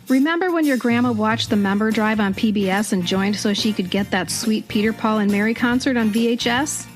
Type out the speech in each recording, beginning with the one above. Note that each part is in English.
Remember when your grandma watched the member drive on PBS and joined so she could get that sweet Peter, Paul, and Mary concert on VHS?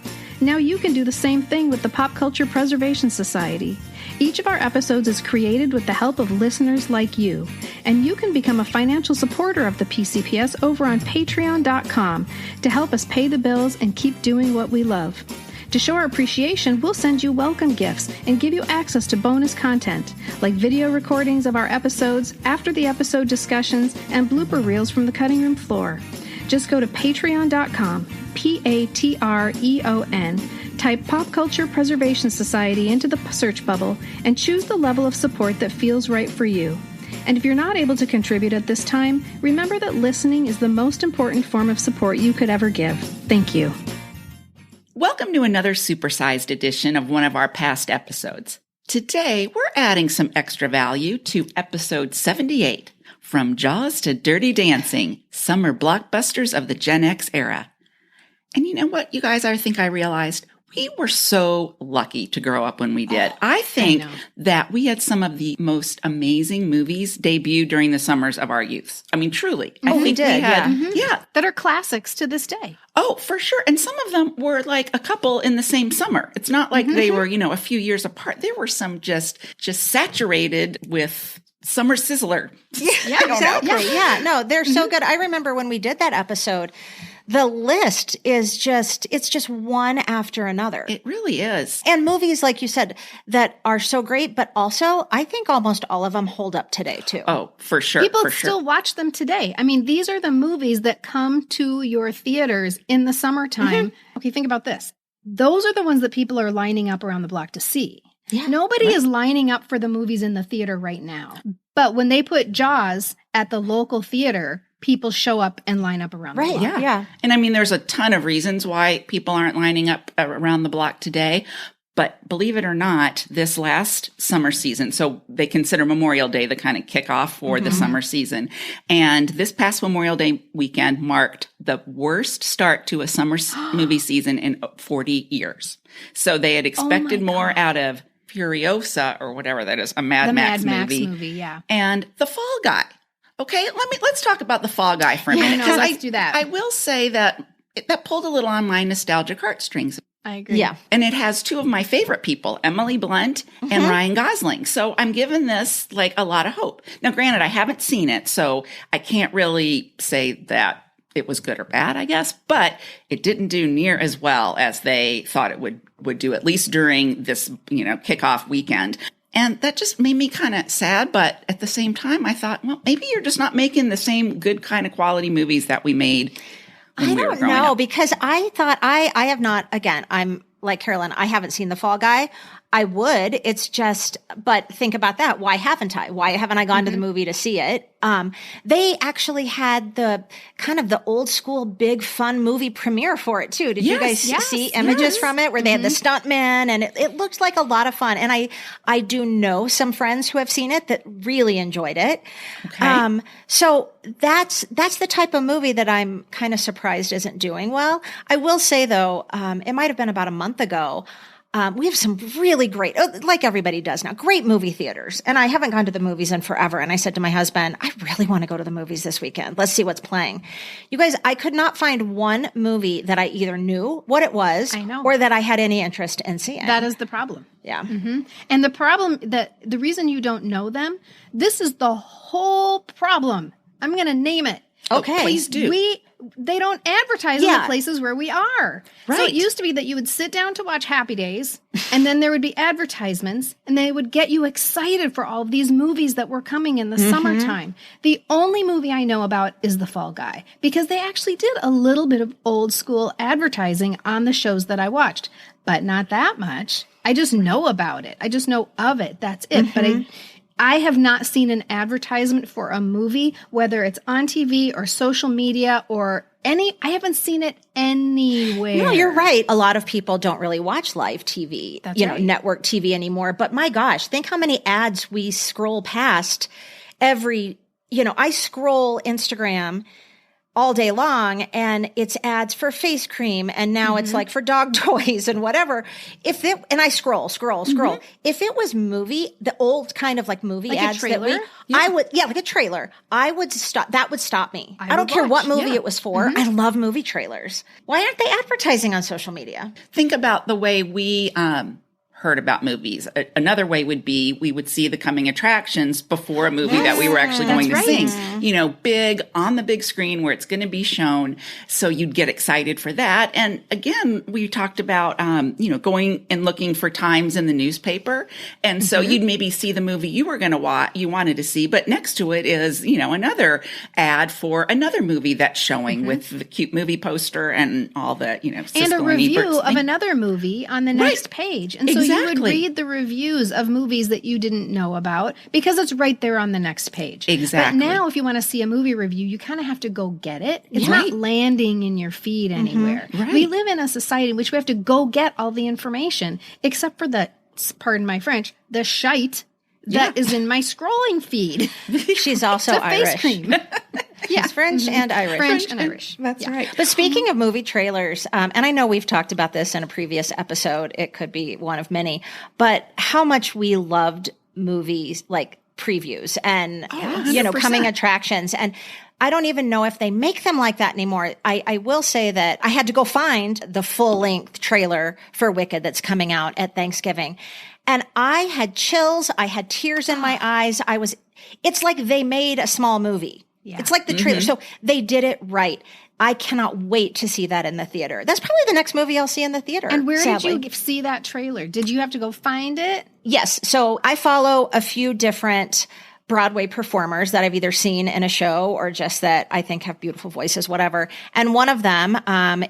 Now you can do the same thing with the Pop Culture Preservation Society. Each of our episodes is created with the help of listeners like you, and you can become a financial supporter of the PCPS over on patreon.com to help us pay the bills and keep doing what we love. To show our appreciation, we'll send you welcome gifts and give you access to bonus content, like video recordings of our episodes, after the episode discussions, and blooper reels from the cutting room floor. Just go to patreon.com, Patreon, type Pop Culture Preservation Society into the search bubble, and choose the level of support that feels right for you. And if you're not able to contribute at this time, remember that listening is the most important form of support you could ever give. Thank you. Welcome to another supersized edition of one of our past episodes. Today, we're adding some extra value to episode 78, From Jaws to Dirty Dancing, Summer Blockbusters of the GenX Era. And you know what, you guys, I think I realized we were so lucky to grow up when we did. I think that we had some of the most amazing movies debut during the summers of our youth. I mean, truly. I think we did, yeah. That are classics to this day. Oh, for sure. And some of them were like a couple in the same summer. It's not like they were, a few years apart. There were some just saturated with summer sizzler. Yeah, exactly. Yeah, no, they're so good. I remember when we did that episode, the list is it's just one after another. It really is. And movies, like you said, that are so great, but also I think almost all of them hold up today too. Oh, for sure. People still watch them today. I mean, these are the movies that come to your theaters in the summertime. Okay, think about this. Those are the ones that people are lining up around the block to see. Yeah, Nobody is lining up for the movies in the theater right now. But when they put Jaws at the local theater, people show up and line up around the block. Yeah. And I mean, there's a ton of reasons why people aren't lining up around the block today. But believe it or not, this last summer season, so they consider Memorial Day the kind of kickoff for the summer season. And this past Memorial Day weekend marked the worst start to a summer movie season in 40 years. So they had expected more out of Furiosa or whatever that is, a Mad Max movie. Yeah. And The Fall Guy. Okay, let's talk about The Fall Guy for a minute. No, let's do that. I will say that pulled a little on my nostalgic heartstrings. I agree. Yeah. And it has two of my favorite people, Emily Blunt and Ryan Gosling. So I'm giving this like a lot of hope. Now, granted, I haven't seen it, so I can't really say that it was good or bad, I guess, but it didn't do near as well as they thought it would do, at least during this, kickoff weekend. And that just made me kind of sad. But at the same time, I thought, well, maybe you're just not making the same good kind of quality movies that we made when we were growing up. I don't know, because I thought I have not, again, I'm like Carolyn, I haven't seen The Fall Guy. I would. It's just, but think about that. Why haven't I? Why haven't I gone to the movie to see it? They actually had the kind of the old school big fun movie premiere for it too. Did you guys see images from it where they had the stuntmen and it looked like a lot of fun. And I do know some friends who have seen it that really enjoyed it. Okay. So that's the type of movie that I'm kind of surprised isn't doing well. I will say though, it might have been about a month ago. We have some really great, like everybody does now, great movie theaters. And I haven't gone to the movies in forever. And I said to my husband, I really want to go to the movies this weekend. Let's see what's playing. You guys, I could not find one movie that I either knew what it was or that I had any interest in seeing. That is the problem. Yeah. And the problem the reason you don't know them, this is the whole problem. I'm going to name it. Okay. Please do. They don't advertise in the places where we are. Right. So it used to be that you would sit down to watch Happy Days, and then there would be advertisements, and they would get you excited for all of these movies that were coming in the summertime. The only movie I know about is The Fall Guy, because they actually did a little bit of old school advertising on the shows that I watched, but not that much. I just know about it. I just know of it. That's it. But I have not seen an advertisement for a movie, whether it's on TV or social media or I haven't seen it anywhere. No, you're right. A lot of people don't really watch live TV, That's right. network TV anymore. But my gosh, think how many ads we scroll past every, I scroll Instagram all day long, and it's ads for face cream, and now it's like for dog toys and whatever. And I scroll. If it was the old kind of like movie like ads a trailer? like a trailer, I would stop. That would stop me. I don't care what movie it was for. I love movie trailers. Why aren't they advertising on social media? Think about the way we heard about movies. Another way would be we would see the coming attractions before a movie that we were actually going to see. Big on the big screen where it's going to be shown. So you'd get excited for that. And again, we talked about, going and looking for times in the newspaper. And so you'd maybe see the movie you were going to watch, you wanted to see, but next to it is, another ad for another movie that's showing with the cute movie poster and all the, and a review of another movie on the next page. And so you would read the reviews of movies that you didn't know about because it's right there on the next page. Exactly. But now if you want to see a movie review, you kind of have to go get it. It's not landing in your feed anywhere. We live in a society in which we have to go get all the information, except for pardon my French, the shite that is in my scrolling feed. She's also Irish. Face cream. She's French and Irish. French and Irish. That's right. But speaking of movie trailers, and I know we've talked about this in a previous episode, it could be one of many, but how much we loved movies like previews and, coming attractions. And I don't even know if they make them like that anymore. I will say that I had to go find the full-length trailer for Wicked that's coming out at Thanksgiving. And I had chills. I had tears in my eyes. It's like they made a small movie. Yeah. It's like the trailer. So they did it right. I cannot wait to see that in the theater. That's probably the next movie I'll see in the theater. And where did you see that trailer? Did you have to go find it? Yes. So I follow a few different Broadway performers that I've either seen in a show or just that I think have beautiful voices, whatever. And one of them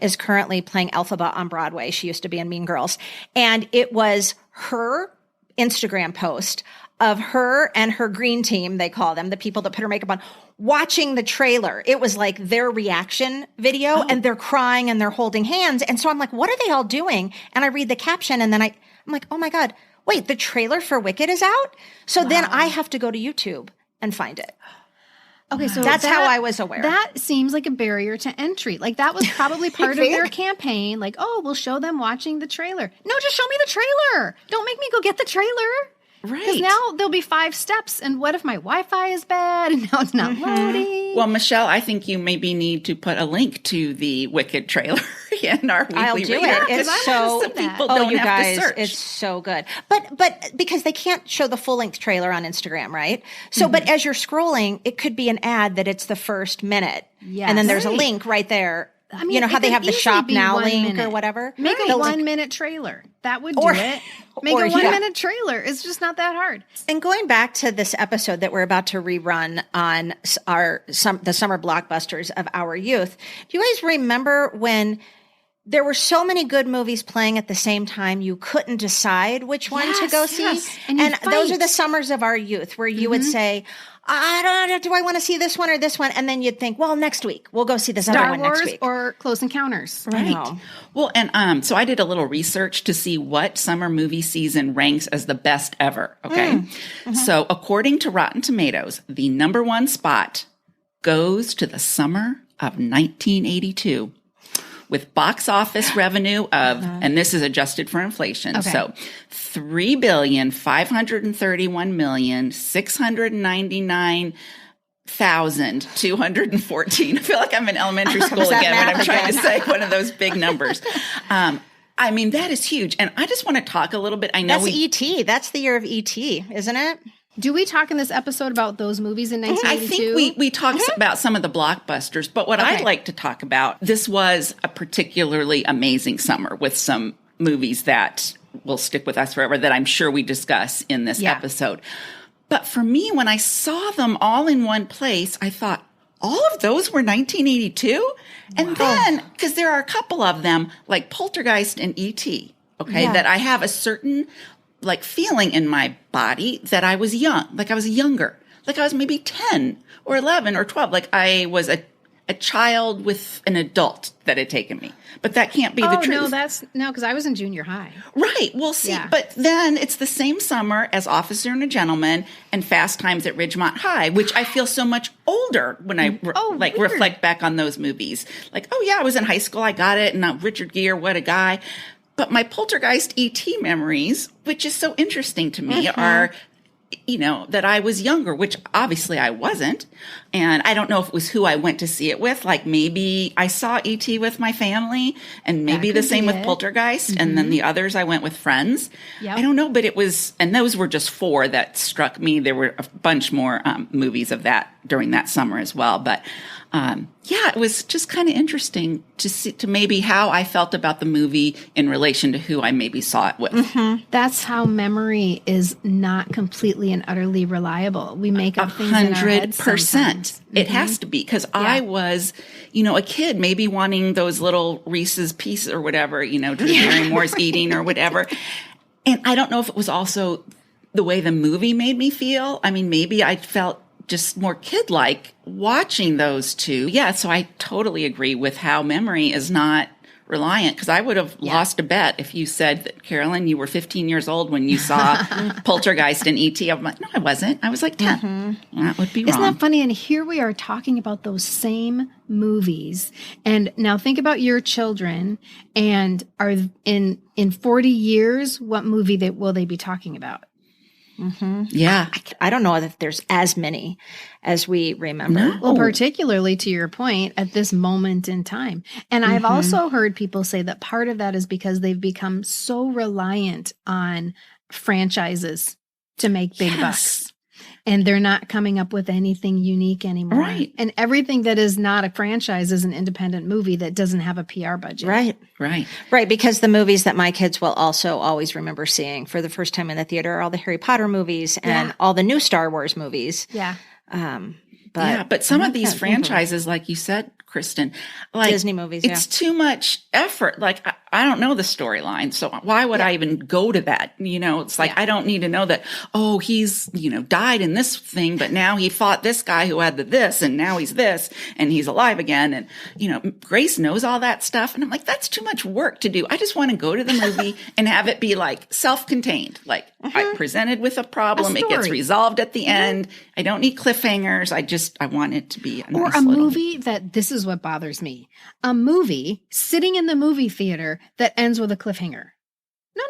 is currently playing Elphaba on Broadway. She used to be in Mean Girls. And it was her Instagram post of her and her green team, they call them, the people that put her makeup on, watching the trailer. It was like their reaction video and they're crying and they're holding hands. And so I'm like, what are they all doing? And I read the caption and then I'm like, oh my God, wait, the trailer for Wicked is out? So then I have to go to YouTube and find it. Okay, so that's how I was aware. That seems like a barrier to entry. Like that was probably part of their campaign. Like, we'll show them watching the trailer. No, just show me the trailer. Don't make me go get the trailer. Right. Because now there'll be 5 steps. And what if my Wi-Fi is bad and now it's not loading? Well, Michelle, I think you maybe need to put a link to the Wicked trailer in our weekly I'll do reader. it. It's so people don't you have guys, to search. it's so good. But because they can't show the full length trailer on Instagram, right? So, but as you're scrolling, it could be an ad that it's the first minute, and then there's a link right there. I mean, how they have the shop now link or whatever. Make a 1-minute trailer. That would do it. Make a 1-minute trailer. It's just not that hard. And going back to this episode that we're about to rerun on the summer blockbusters of our youth, do you guys remember when there were so many good movies playing at the same time, you couldn't decide which one to go see? And those are the summers of our youth where you would say, I don't know, do I want to see this one or this one? And then you'd think, well, next week, we'll go see this other one next week. Or Close Encounters. Right. Well, and so I did a little research to see what summer movie season ranks as the best ever. Okay. So according to Rotten Tomatoes, the number 1 spot goes to the summer of 1982. With box office revenue of, and this is adjusted for inflation, so $3,531,699,214. I feel like I'm in elementary school again when I'm trying to say one of those big numbers. I mean, that is huge. And I just want to talk a little bit. I know that's E.T. That's the year of E.T., isn't it? Do we talk in this episode about those movies in 1982? I think we talked about some of the blockbusters, but what I'd like to talk about, this was a particularly amazing summer with some movies that will stick with us forever that I'm sure we discuss in this episode. But for me, when I saw them all in one place, I thought, all of those were 1982? And then, because there are a couple of them, like Poltergeist and E.T., that I have a certain feeling in my body that I was young, like I was younger, like I was maybe 10 or 11 or 12. Like I was a child with an adult that had taken me. But that can't be the truth. No, because I was in junior high. Right. Well, see, but then it's the same summer as Officer and a Gentleman and Fast Times at Ridgemont High, which I feel so much older when I reflect back on those movies. Like, oh yeah, I was in high school, I got it, and Richard Gere, what a guy. But my Poltergeist E.T. memories, which is so interesting to me, are, that I was younger, which obviously I wasn't. And I don't know if it was who I went to see it with. Like maybe I saw E.T. with my family and maybe the same with Poltergeist. And then the others I went with friends. Yep. I don't know, but it was, and those were just 4 that struck me. There were a bunch more movies of that during that summer as well. But it was just kind of interesting to see to maybe how I felt about the movie in relation to who I maybe saw it with. Mm-hmm. That's how memory is not completely and utterly reliable. We make up things in our heads 100%. It has to be because I was, a kid maybe wanting those little Reese's Pieces or whatever, to Mary Moore's eating or whatever. And I don't know if it was also the way the movie made me feel. I mean, maybe I felt just more kid-like watching those two. Yeah, so I totally agree with how memory is not reliant, because I would have lost a bet if you said that, Carolyn, you were 15 years old when you saw Poltergeist and E.T. I'm like, no, I wasn't. I was like 10. Mm-hmm. That would be wrong. Isn't that funny? And here we are talking about those same movies. And now think about your children, and are in 40 years, what movie will they be talking about? Mm-hmm. Yeah. I don't know if there's as many as we remember. No. Well, particularly to your point, at this moment in time. And I've also heard people say that part of that is because they've become so reliant on franchises to make big bucks. And they're not coming up with anything unique anymore. Right. And everything that is not a franchise is an independent movie that doesn't have a PR budget. Right. Because the movies that my kids will also always remember seeing for the first time in the theater are all the Harry Potter movies and all the new Star Wars movies. Yeah. But some of these franchises, like you said, Kristen, like Disney movies, it's too much effort. Like I don't know the storyline, so why would I even go to that? It's like I don't need to know that. Oh, he's died in this thing, but now he fought this guy who had this, and now he's this, and he's alive again. And Grace knows all that stuff, and I'm like, that's too much work to do. I just want to go to the movie and have it be like self-contained. Like I presented with a problem, it gets resolved at the end. I don't need cliffhangers. I want it to be a nice movie that this is what bothers me. A movie sitting in the movie theater that ends with a cliffhanger. No,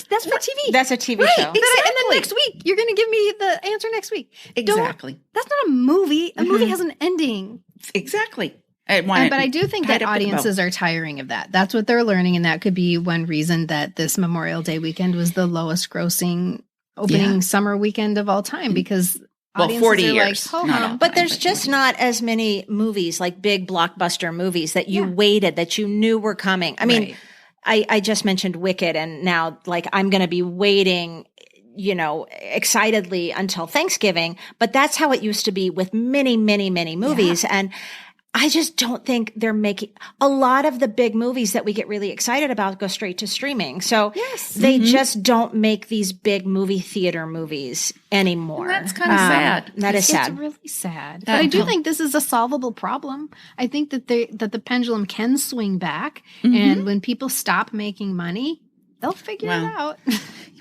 that's for TV. That's a TV show. Exactly. And then next week, you're going to give me the answer next week. Exactly. That's not a movie. A movie has an ending. Exactly. But I do think that audiences are tiring of that. That's what they're learning. And that could be one reason that this Memorial Day weekend was the lowest grossing opening summer weekend of all time, because 40 years. But there's just not as many movies, like big blockbuster movies that you waited, that you knew were coming. I mean, I just mentioned Wicked, and now like I'm going to be waiting, excitedly until Thanksgiving. But that's how it used to be with many, many, many movies. And I just don't think they're making a lot of the big movies that we get really excited about go straight to streaming. So they just don't make these big movie theater movies anymore. And that's kind of sad. That is sad. It's really sad. But I do think this is a solvable problem. I think that the pendulum can swing back, and when people stop making money, they'll figure it out.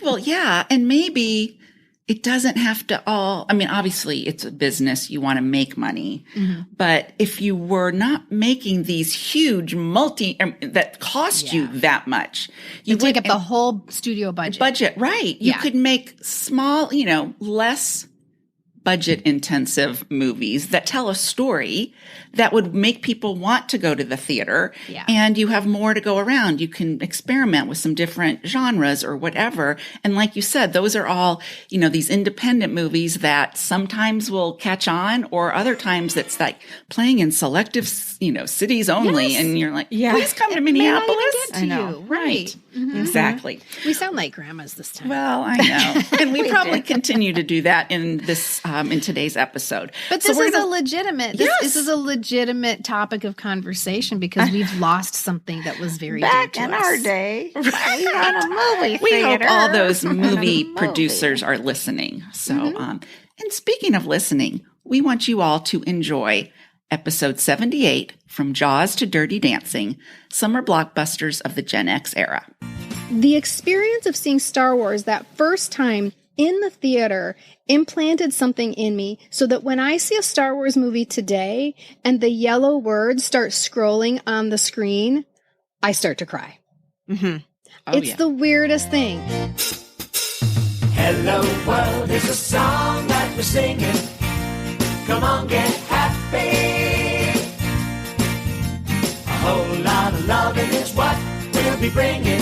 Well, yeah, and maybe it doesn't have to obviously it's a business. You want to make money. But if you were not making these huge that cost you that much, you take up the whole studio budget. Right. You could make small, less budget intensive movies that tell a story that would make people want to go to the theater, and you have more to go around. You can experiment with some different genres or whatever. And like you said, those are all, these independent movies that sometimes will catch on, or other times it's like playing in selective, cities only. And you're like, please come to Minneapolis. I know. Right. Exactly. We sound like grandmas this time. Well, I know. And we probably continue to do that in this, in today's episode. But this is a legitimate topic of conversation, because we've lost something that was very back dear to in us. Our day. We had a movie theater. We hope all those movie producers are listening. So, and speaking of listening, we want you all to enjoy Episode 78, From Jaws to Dirty Dancing, Summer Blockbusters of the Gen X Era. The experience of seeing Star Wars that first time in the theater implanted something in me so that when I see a Star Wars movie today and the yellow words start scrolling on the screen, I start to cry. Mm-hmm. It's the weirdest thing. Hello world is a song that we're singing. Come on, get happy. A whole lot of loving is what we'll be bringing.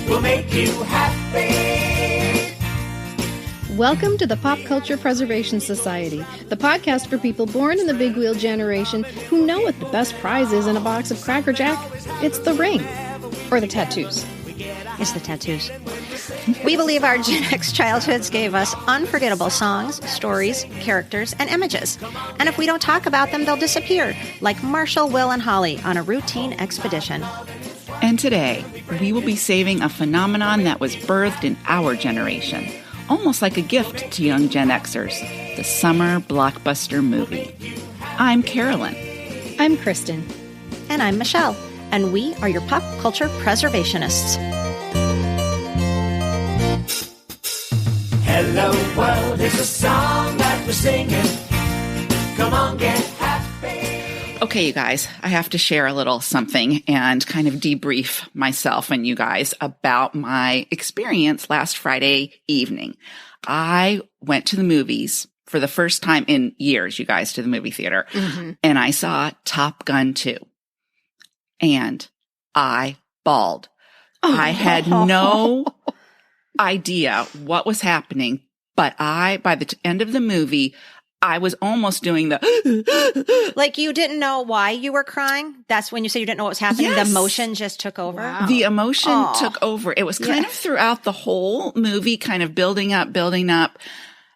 We'll make you happy. Welcome to the Pop Culture Preservation Society, the podcast for people born in the big wheel generation who know what the best prize is in a box of Cracker Jack. It's the ring. Or the tattoos. It's the tattoos. We believe our Gen X childhoods gave us unforgettable songs, stories, characters, and images. And if we don't talk about them, they'll disappear, like Marshall, Will, and Holly on a routine expedition. And today, we will be saving a phenomenon that was birthed in our generation, almost like a gift to young Gen Xers, the summer blockbuster movie. I'm Carolyn. I'm Kristen. And I'm Michelle. And we are your pop culture preservationists. Hello world is a song that we're singing. Come on, get happy. Okay, you guys, I have to share a little something and kind of debrief myself and you guys about my experience last Friday evening. I went to the movies for the first time in years, you guys, to the movie theater, and I saw Top Gun 2. And I bawled. I had no idea what was happening, but by the end of the movie, I was almost doing the... Like you didn't know why you were crying? That's when you say you didn't know what was happening? Yes. The emotion just took over? Wow. The emotion took over. It was kind of throughout the whole movie, kind of building up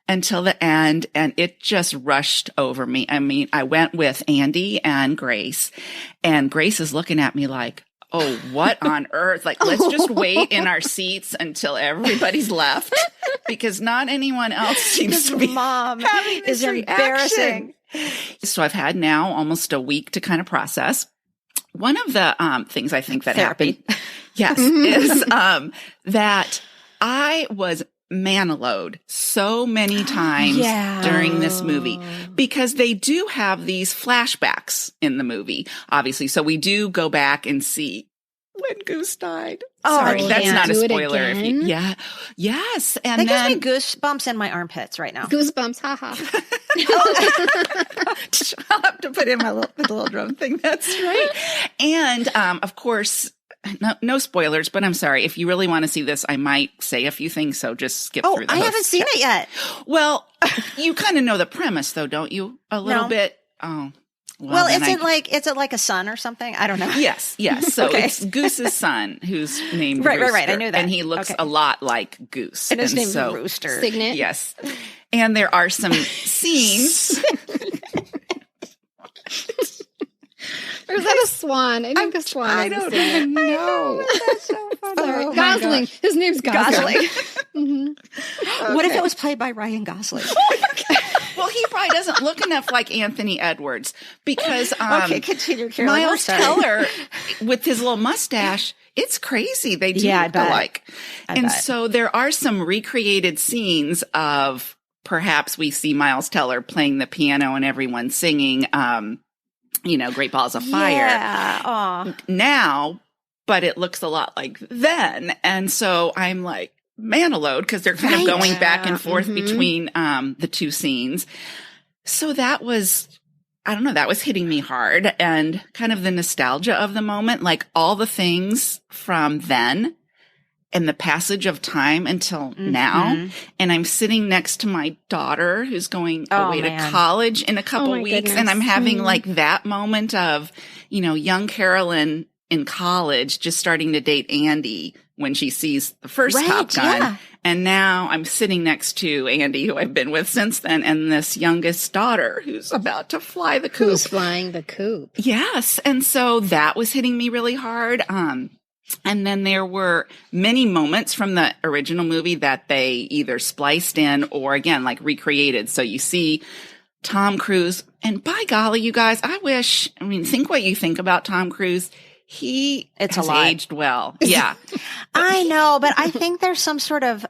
until the end, and it just rushed over me. I mean, I went with Andy and Grace is looking at me like, oh, what on earth? Like, let's just wait in our seats until everybody's left, because not anyone else seems to be Mom having this is embarrassing. reaction. So I've had now almost a week to kind of process. One of the things I think that happened, yes, is that I was manalowed so many times during this movie, because they do have these flashbacks in the movie, obviously. So we do go back and see when Goose died. Sorry, that's not a spoiler. Yes. And that gives me goosebumps in my armpits right now. Goosebumps, haha. I'll have to put in my little drum thing. That's right. And of course, no spoilers, but I'm sorry. If you really want to see this, I might say a few things, so just skip through the I haven't seen it yet. Well, you kind of know the premise, though, don't you? A little bit? Oh. Well, is it like a son or something? I don't know. Yes. So it's Goose's son, who's named Right. Rooster, I knew that. And he looks a lot like Goose. And his name's Rooster. Signet. Yes. And there are some scenes... Or is that a swan? I think a swan. I don't even know. That's so funny. Sorry. Oh, Gosling. His name's Gosling. What if it was played by Ryan Gosling? Well, he probably doesn't look enough like Anthony Edwards, because okay, continue, Carolyn. Miles Teller with his little mustache, it's crazy. They do look alike. So there are some recreated scenes of perhaps we see Miles Teller playing the piano and everyone singing Great Balls of Fire. Yeah. Now, but it looks a lot like then. And so I'm like, manalowed, because they're kind of going back and forth between the two scenes. So that was, I don't know, that was hitting me hard, and kind of the nostalgia of the moment, like all the things from then and the passage of time until now. And I'm sitting next to my daughter who's going away to college in a couple weeks. Goodness. And I'm having like that moment of, young Carolyn in college just starting to date Andy when she sees the first Top Gun. Yeah. And now I'm sitting next to Andy, who I've been with since then, and this youngest daughter who's about to fly the coop. Who's flying the coop. Yes. And so that was hitting me really hard. And then there were many moments from the original movie that they either spliced in or, again, like recreated. So you see Tom Cruise. And by golly, you guys, think what you think about Tom Cruise. He has aged well. Yeah. I know, but I think there's some sort of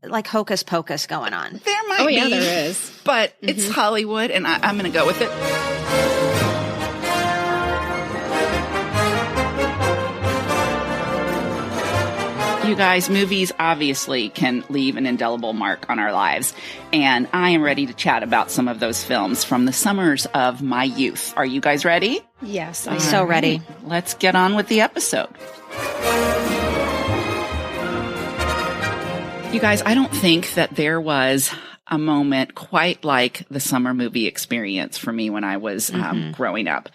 like hocus pocus going on. There might be. Yeah, there is. But it's Hollywood, and I'm going to go with it. You guys, movies obviously can leave an indelible mark on our lives, and I am ready to chat about some of those films from the summers of my youth. Are you guys ready? Yes. I'm so ready. Let's get on with the episode. You guys, I don't think that there was a moment quite like the summer movie experience for me when I was growing up.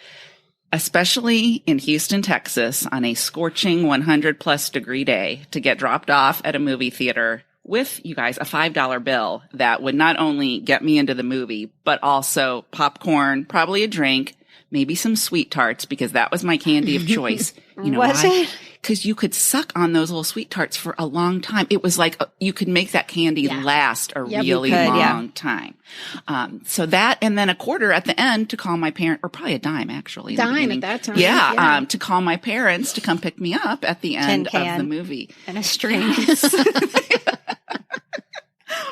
Especially in Houston, Texas, on a scorching 100-plus degree day to get dropped off at a movie theater with, you guys, a $5 bill that would not only get me into the movie, but also popcorn, probably a drink, maybe some sweet tarts, because that was my candy of choice. You know Was why? it? Because you could suck on those little sweet tarts for a long time. It was like you could make that candy last a really long time. So that, and then a quarter at the end to call my parent, or probably a dime actually. Dime at that time. Yeah. To call my parents to come pick me up at the end of the movie. And a string.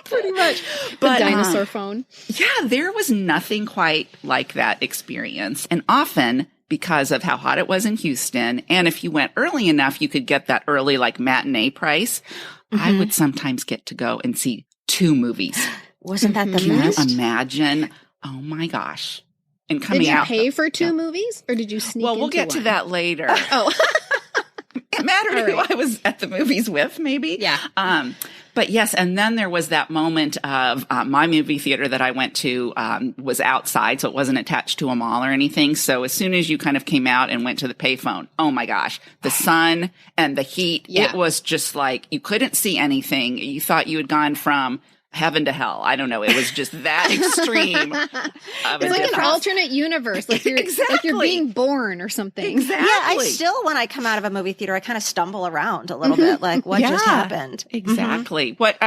Pretty much. But dinosaur phone. Yeah, there was nothing quite like that experience. And often, because of how hot it was in Houston, and if you went early enough, you could get that early like matinee price. I would sometimes get to go and see 2 movies. Wasn't that the Can best? you imagine? Oh my gosh. And coming out. Did you pay for 2 movies, or did you sneak into Well, we'll get to that later. Oh. It mattered who I was at the movies with, maybe. Yeah. But yes, and then there was that moment of my movie theater that I went to was outside, so it wasn't attached to a mall or anything. So as soon as you kind of came out and went to the payphone, oh my gosh, the sun and the heat, it was just like you couldn't see anything. You thought you had gone from heaven to hell. I don't know. It was just that extreme. It's like an alternate universe. Like you're being born or something. Exactly. Yeah, I still, when I come out of a movie theater, I kind of stumble around a little bit. Like, what just happened? Exactly. What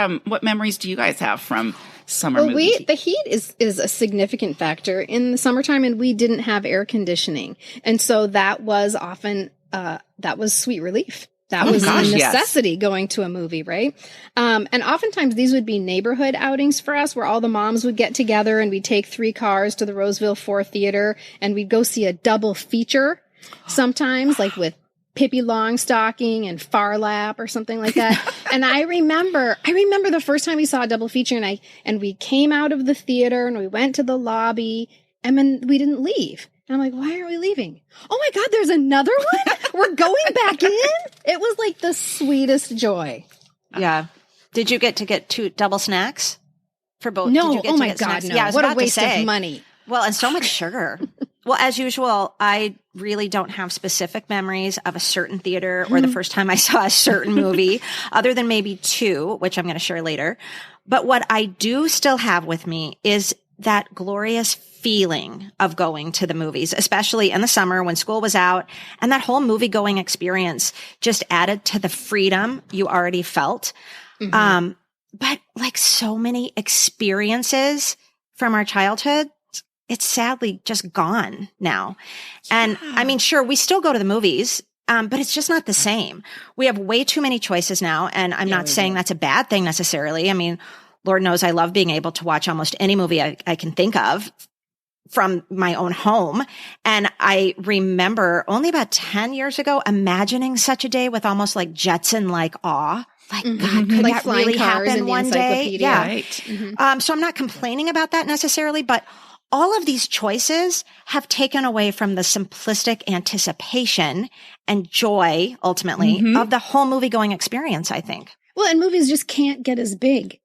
memories do you guys have from summer movies? The heat is a significant factor in the summertime, and we didn't have air conditioning. And so that was often, that was sweet relief. That was a necessity going to a movie, right? And oftentimes these would be neighborhood outings for us where all the moms would get together and we'd take 3 cars to the Roseville 4 Theater and we'd go see a double feature sometimes, like with Pippi Longstocking and Far Lap or something like that. And I remember the first time we saw a double feature and we came out of the theater and we went to the lobby and then we didn't leave. And I'm like, why are we leaving? Oh my God, there's another one? We're going back in? It was like the sweetest joy. Yeah. Did you get to get 2 double snacks for both? No. Did you get Oh to my get God, snacks? no. Yeah, I was what a about to waste say. of money. Well, and so much sugar. Well, as usual, I really don't have specific memories of a certain theater or the first time I saw a certain movie, other than maybe 2, which I'm going to share later. But what I do still have with me is that glorious feeling of going to the movies, especially in the summer when school was out, and that whole movie going experience just added to the freedom you already felt. But like so many experiences from our childhood, it's sadly just gone now. And I mean, sure, we still go to the movies, but it's just not the same. We have way too many choices now. And I'm not saying that's a bad thing necessarily. I mean, Lord knows I love being able to watch almost any movie I can think of from my own home. And I remember only about 10 years ago imagining such a day with almost like Jetson-like awe. Like, God, could Like that really happen one day? Yeah. Right. So I'm not complaining about that necessarily, but all of these choices have taken away from the simplistic anticipation and joy, ultimately, of the whole movie going experience, I think. Well, and movies just can't get as big.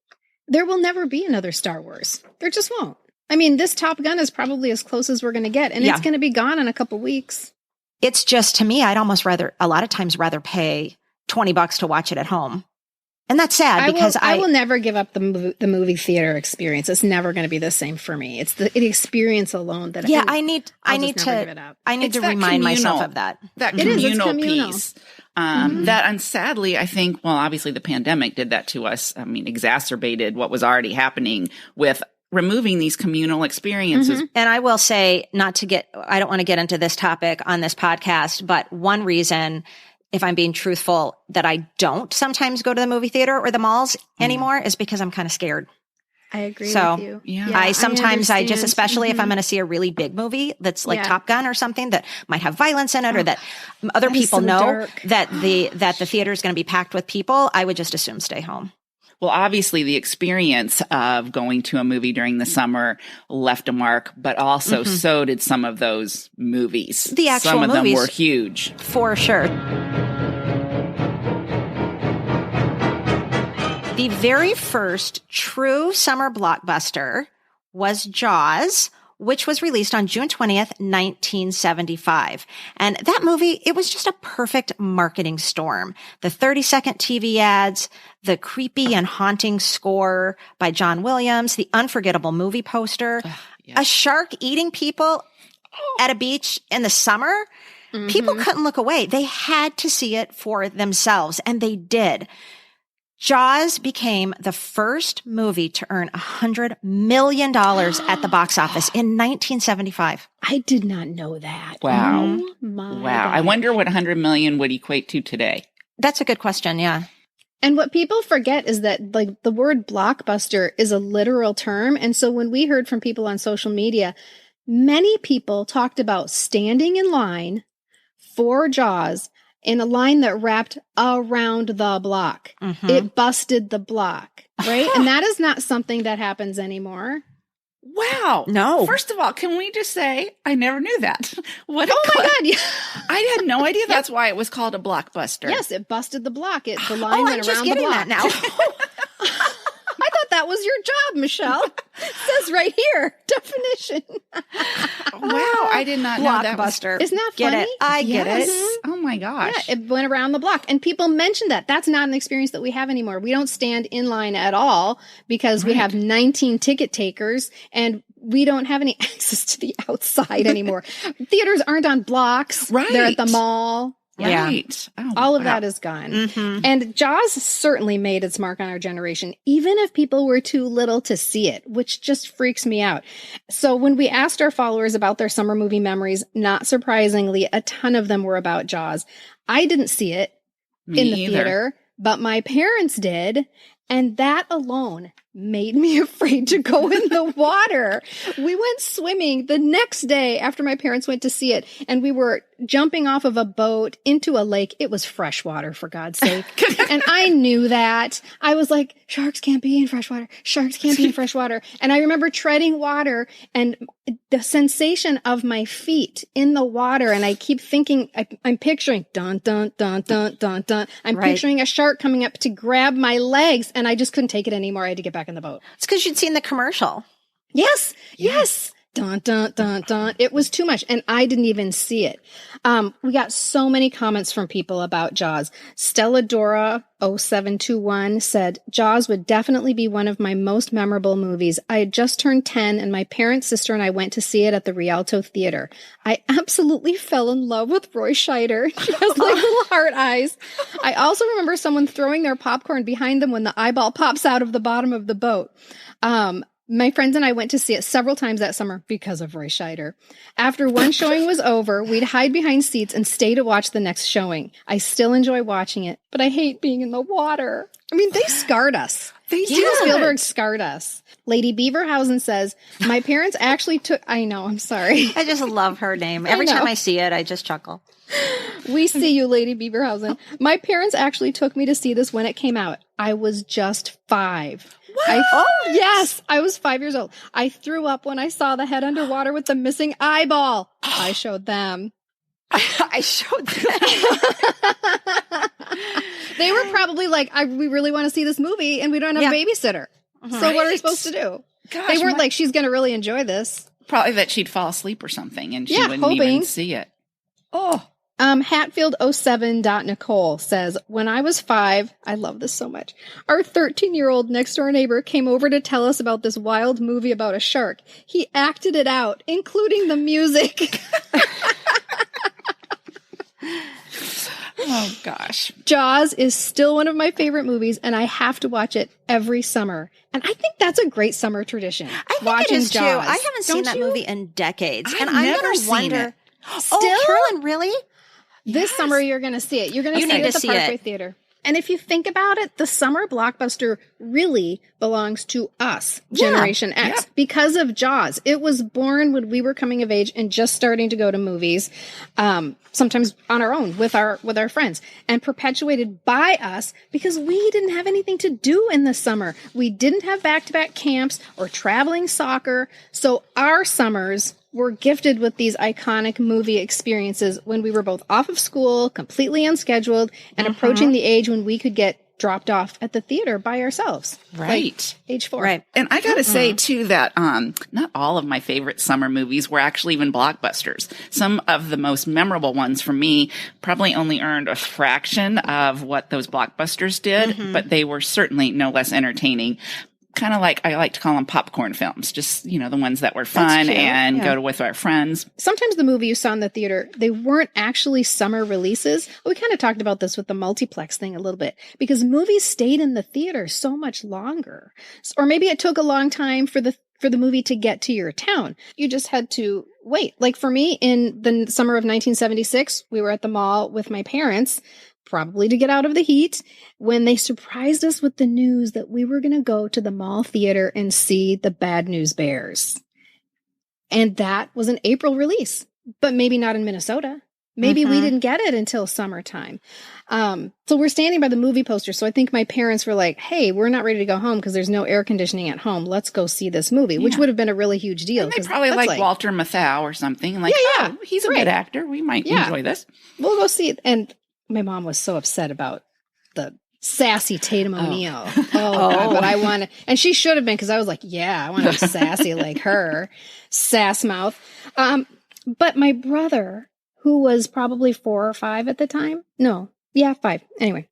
There will never be another Star Wars. There just won't. I mean, this Top Gun is probably as close as we're going to get, and it's going to be gone in a couple weeks. It's just, to me, I'd almost a lot of times rather pay $20 to watch it at home. And that's sad because I will never give up the movie theater experience. It's never going to be the same for me. It's the experience alone that I need to remind myself of that. That communal piece. That, and sadly, I think, well, obviously the pandemic did that to us. I mean, exacerbated what was already happening with removing these communal experiences. And I will say, I don't want to get into this topic on this podcast, but one reason, if I'm being truthful, that I don't sometimes go to the movie theater or the malls anymore is because I'm kind of scared. I agree with you. Yeah. I sometimes, understand. especially if I'm going to see a really big movie that's like Top Gun or something that might have violence in it, or that other people so know dark. that the theater is going to be packed with people, I would just assume stay home. Well, obviously the experience of going to a movie during the summer left a mark, but also so did some of those movies. The actual some of movies. them were huge. For sure. The very first true summer blockbuster was Jaws, which was released on June 20th, 1975. And that movie, it was just a perfect marketing storm. The 30-second TV ads, the creepy and haunting score by John Williams, the unforgettable movie poster, a shark eating people at a beach in the summer. People couldn't look away. They had to see it for themselves, and they did. Jaws became the first movie to earn $100 million at the box office in 1975. I did not know that. Wow. Oh, my Wow. I God. wonder what 100 million would equate to today. That's a good question. Yeah. And what people forget is that like the word blockbuster is a literal term. And so when we heard from people on social media, many people talked about standing in line for Jaws in a line that wrapped around the block. It busted the block, right? And that is not something that happens anymore. Wow. No. First of all, can we just say, I never knew that. What Oh my God. Yeah. I had no idea that's why it was called a blockbuster. Yes, it busted the block. The line I'm went just around the getting block. that now. I thought that was your job, Michelle. It says right here, definition. Wow. I did not know that was. Blockbuster. Isn't that Get funny? it? I get Yes. it. Oh my gosh. Yeah, it went around the block. And people mentioned that. That's not an experience that we have anymore. We don't stand in line at all because we have 19 ticket takers and we don't have any access to the outside anymore. Theaters aren't on blocks. Right. They're at the mall. Yeah. Right. Oh, All of wow. that is gone. And Jaws certainly made its mark on our generation, even if people were too little to see it, which just freaks me out. So when we asked our followers about their summer movie memories, not surprisingly, a ton of them were about Jaws. I didn't see it Me in the either. theater, but my parents did. And that alone made me afraid to go in the water. We went swimming the next day after my parents went to see it, and we were jumping off of a boat into a lake. It was fresh water, for God's sake. And I knew that. I was like, sharks can't be in fresh water. Sharks can't be in fresh water. And I remember treading water and the sensation of my feet in the water. And I keep thinking, I'm picturing dun, dun, dun, dun, dun, dun. I'm Right. picturing a shark coming up to grab my legs, and I just couldn't take it anymore. I had to get back in the boat. It's because you'd seen the commercial. Yes. Yes. Dun, dun, dun, dun. It was too much. And I didn't even see it. We got so many comments from people about Jaws. Stella Dora 0721 said, Jaws would definitely be one of my most memorable movies. I had just turned 10 and my parents, sister, and I went to see it at the Rialto Theater. I absolutely fell in love with Roy Scheider. She has like little heart eyes. I also remember someone throwing their popcorn behind them when the eyeball pops out of the bottom of the boat. My friends and I went to see it several times that summer because of Roy Scheider. After one showing was over, we'd hide behind seats and stay to watch the next showing. I still enjoy watching it, but I hate being in the water. I mean, they scarred us. Steven Spielberg scarred us. Lady Beaverhausen says, my parents actually took... I know, I'm sorry. I just love her name. Every know. time I see it, I just chuckle. We see you, Lady Beaverhausen. My parents actually took me to see this when it came out. I was just 5. Yes, I was 5 years old. I threw up when I saw the head underwater with the missing eyeball. I showed them. I showed that. They were probably like, we really want to see this movie and we don't have a babysitter. So what are we supposed to do? Gosh, They weren't like, she's going to really enjoy this. Probably that she'd fall asleep or something and she Yeah, wouldn't even hoping. see it. Oh, Hatfield07.Nicole says, when I was 5, I love this so much. Our 13-year-old next door neighbor came over to tell us about this wild movie about a shark. He acted it out, including the music. oh Oh, gosh. Jaws is still one of my favorite movies, and I have to watch it every summer. And I think that's a great summer tradition. I think watching it is Jaws. too. I haven't seen that movie in decades. And I'm never going to seen wonder. it. Still? Oh, Carolyn, really? This summer, you're going to see it. You're going to see it at the Parkway Theater. And if you think about it, the summer blockbuster really belongs to us, Generation X, because of Jaws. It was born when we were coming of age and just starting to go to movies, sometimes on our own with our friends, and perpetuated by us because we didn't have anything to do in the summer. We didn't have back-to-back camps or traveling soccer, so our summers were gifted with these iconic movie experiences when we were both off of school, completely unscheduled, and approaching the age when we could get dropped off at the theater by ourselves. Right. Like age 4. Right. And I got to say, too, that not all of my favorite summer movies were actually even blockbusters. Some of the most memorable ones for me probably only earned a fraction of what those blockbusters did, but they were certainly no less entertaining. Kind of like, I like to call them popcorn films, just, the ones that were fun and go to with our friends. Sometimes the movie you saw in the theater, they weren't actually summer releases. We kind of talked about this with the multiplex thing a little bit, because movies stayed in the theater so much longer. Or maybe it took a long time for the movie to get to your town. You just had to wait. Like for me, in the summer of 1976, we were at the mall with my parents, probably to get out of the heat, when they surprised us with the news that we were going to go to the mall theater and see the Bad News Bears. And that was an April release, but maybe not in Minnesota. Maybe we didn't get it until summertime. So we're standing by the movie poster. So I think my parents were like, hey, we're not ready to go home because there's no air conditioning at home. Let's go see this movie, which would have been a really huge deal. And they probably like Walter Matthau or something. Like, oh, he's a good actor. We might enjoy this. We'll go see it. And my mom was so upset about the sassy Tatum O'Neal. God, but I want to, and she should have been, because I was like, yeah, I want to be sassy like her, sass mouth. But my brother, who was probably 4 or 5 at the time, 5. Anyway,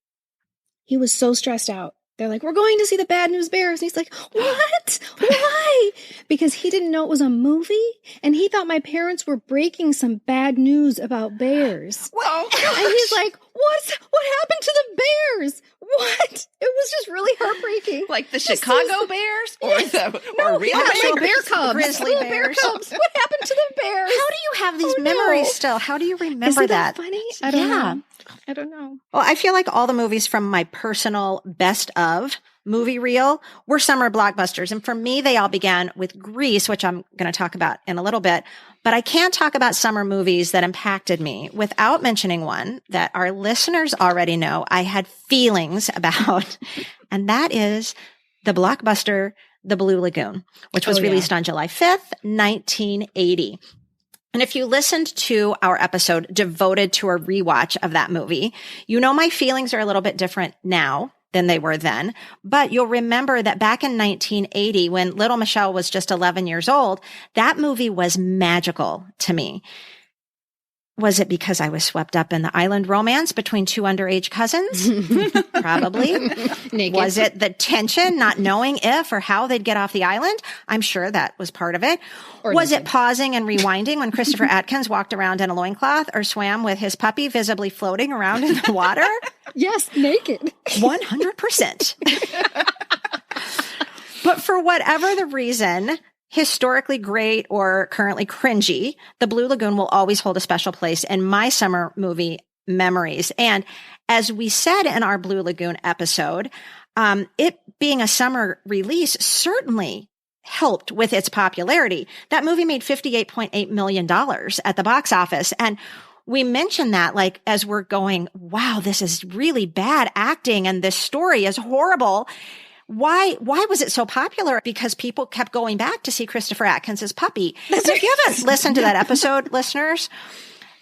he was so stressed out. They're like, we're going to see the Bad News Bears. And he's like, what? Why? Because he didn't know it was a movie. And he thought my parents were breaking some bad news about bears. Well, and he's like, what happened to the bears? What? It was just really heartbreaking. Like the Chicago Bears? Or real actual bears? Bear cubs. Grizzly Little bears. bear cubs. What happened to the bears? How do you have these memories still? How do you remember Isn't that? funny? I don't know. I don't know. Well, I feel like all the movies from my personal best of movie reel were summer blockbusters. And for me, they all began with Grease, which I'm going to talk about in a little bit. But I can't talk about summer movies that impacted me without mentioning one that our listeners already know I had feelings about. And that is the blockbuster, The Blue Lagoon, which was released on July 5th, 1980. And if you listened to our episode devoted to a rewatch of that movie, you know my feelings are a little bit different now than they were then. But you'll remember that back in 1980, when little Michelle was just 11 years old, that movie was magical to me. Was it because I was swept up in the island romance between 2 underage cousins? Probably. Naked. Was it the tension, not knowing if or how they'd get off the island? I'm sure that was part of it. Or was naked. it pausing and rewinding when Christopher Atkins walked around in a loincloth or swam with his puppy visibly floating around in the water? Yes, naked. 100%. But for whatever the reason, historically great or currently cringy, The Blue Lagoon will always hold a special place in my summer movie memories. And as we said in our Blue Lagoon episode, it being a summer release certainly helped with its popularity. That movie made $58.8 million at the box office. And we mentioned that like as we're going, wow, this is really bad acting and this story is horrible. Why was it so popular? Because people kept going back to see Christopher Atkins' puppy. And if you haven't listened to that episode, listeners,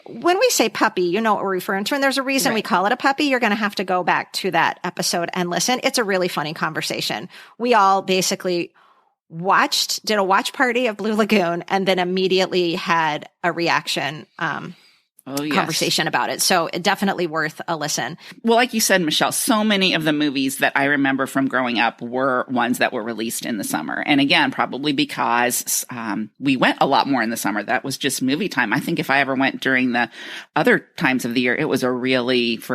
when we say puppy, you know what we're referring to. And there's a reason we call it a puppy. You're going to have to go back to that episode and listen. It's a really funny conversation. We all basically did a watch party of Blue Lagoon and then immediately had a reaction. conversation about it. So definitely worth a listen. Well, like you said, Michelle, so many of the movies that I remember from growing up were ones that were released in the summer. And again, probably because we went a lot more in the summer. That was just movie time. I think if I ever went during the other times of the year, it was for a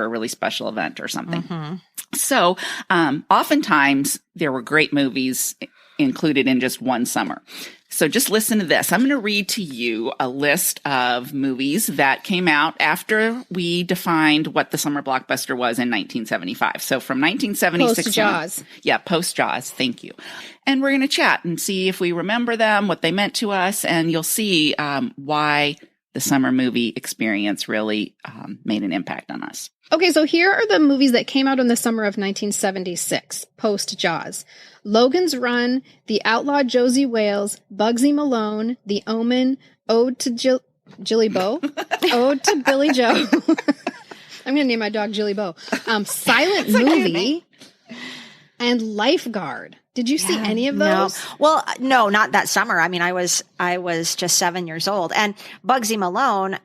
really special event or something. Mm-hmm. So oftentimes there were great movies included in just one summer. So just listen to this. I'm going to read to you a list of movies that came out after we defined what the summer blockbuster was in 1975. So from 1976. Post-Jaws. Yeah, post-Jaws. Thank you. And we're going to chat and see if we remember them, what they meant to us, and you'll see why the summer movie experience really made an impact on us. Okay, so here are the movies that came out in the summer of 1976, post-Jaws. Logan's Run, The Outlaw Josie Wales, Bugsy Malone, The Omen, Ode to Jilly Bo, Ode to Billy Joe. I'm going to name my dog Jilly Bo. Silent Movie, and Lifeguard. Did you see any of those? No. Well, no, not that summer. I mean, I was just 7 years old. And Bugsy Malone,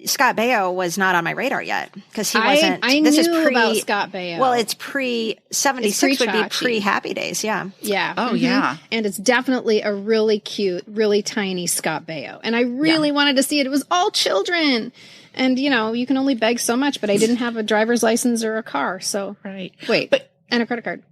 Scott Baio was not on my radar yet because he wasn't. I knew about Scott Baio. Well, it's pre-76 would be pre-Happy Days. Yeah. Yeah. Oh, yeah. And it's definitely a really cute, really tiny Scott Baio. And I really wanted to see it. It was all children. And, you can only beg so much, but I didn't have a driver's license or a car. So, and a credit card.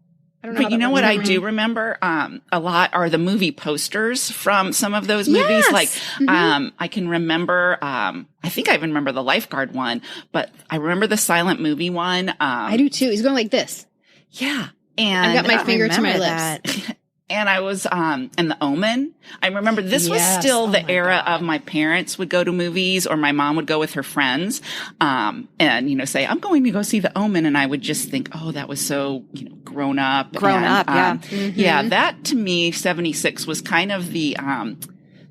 I don't know. But you know what I do remember a lot are the movie posters from some of those movies. Yes. Like, I can remember, I think I even remember the Lifeguard one, but I remember the silent movie one. I do too. He's going like this. Yeah. And I got my finger to my lips. And I was, and The Omen. I remember this was still the era of my parents would go to movies or my mom would go with her friends, and, say, I'm going to go see The Omen. And I would just think, oh, that was so, grown up. Yeah. That to me, 76 was kind of the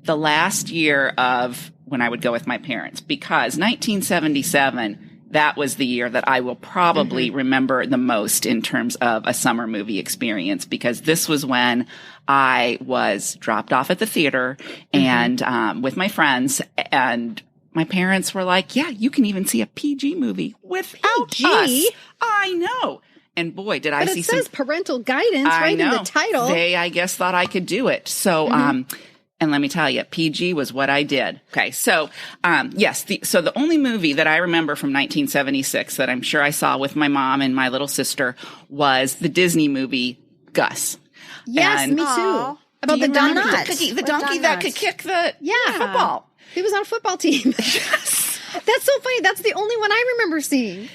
last year of when I would go with my parents because 1977, that was the year that I will probably remember the most in terms of a summer movie experience because this was when I was dropped off at the theater and with my friends and my parents were like, yeah, you can even see a PG movie without us. I know. And boy, did I see some. But it says parental guidance in the title. They, I guess, thought I could do it. So, and let me tell you, PG was what I did. Okay. So, so the only movie that I remember from 1976 that I'm sure I saw with my mom and my little sister was the Disney movie Gus. Yes, me too. About the donuts. The donkey that could kick the football. He was on a football team. Yes. That's so funny. That's the only one I remember seeing.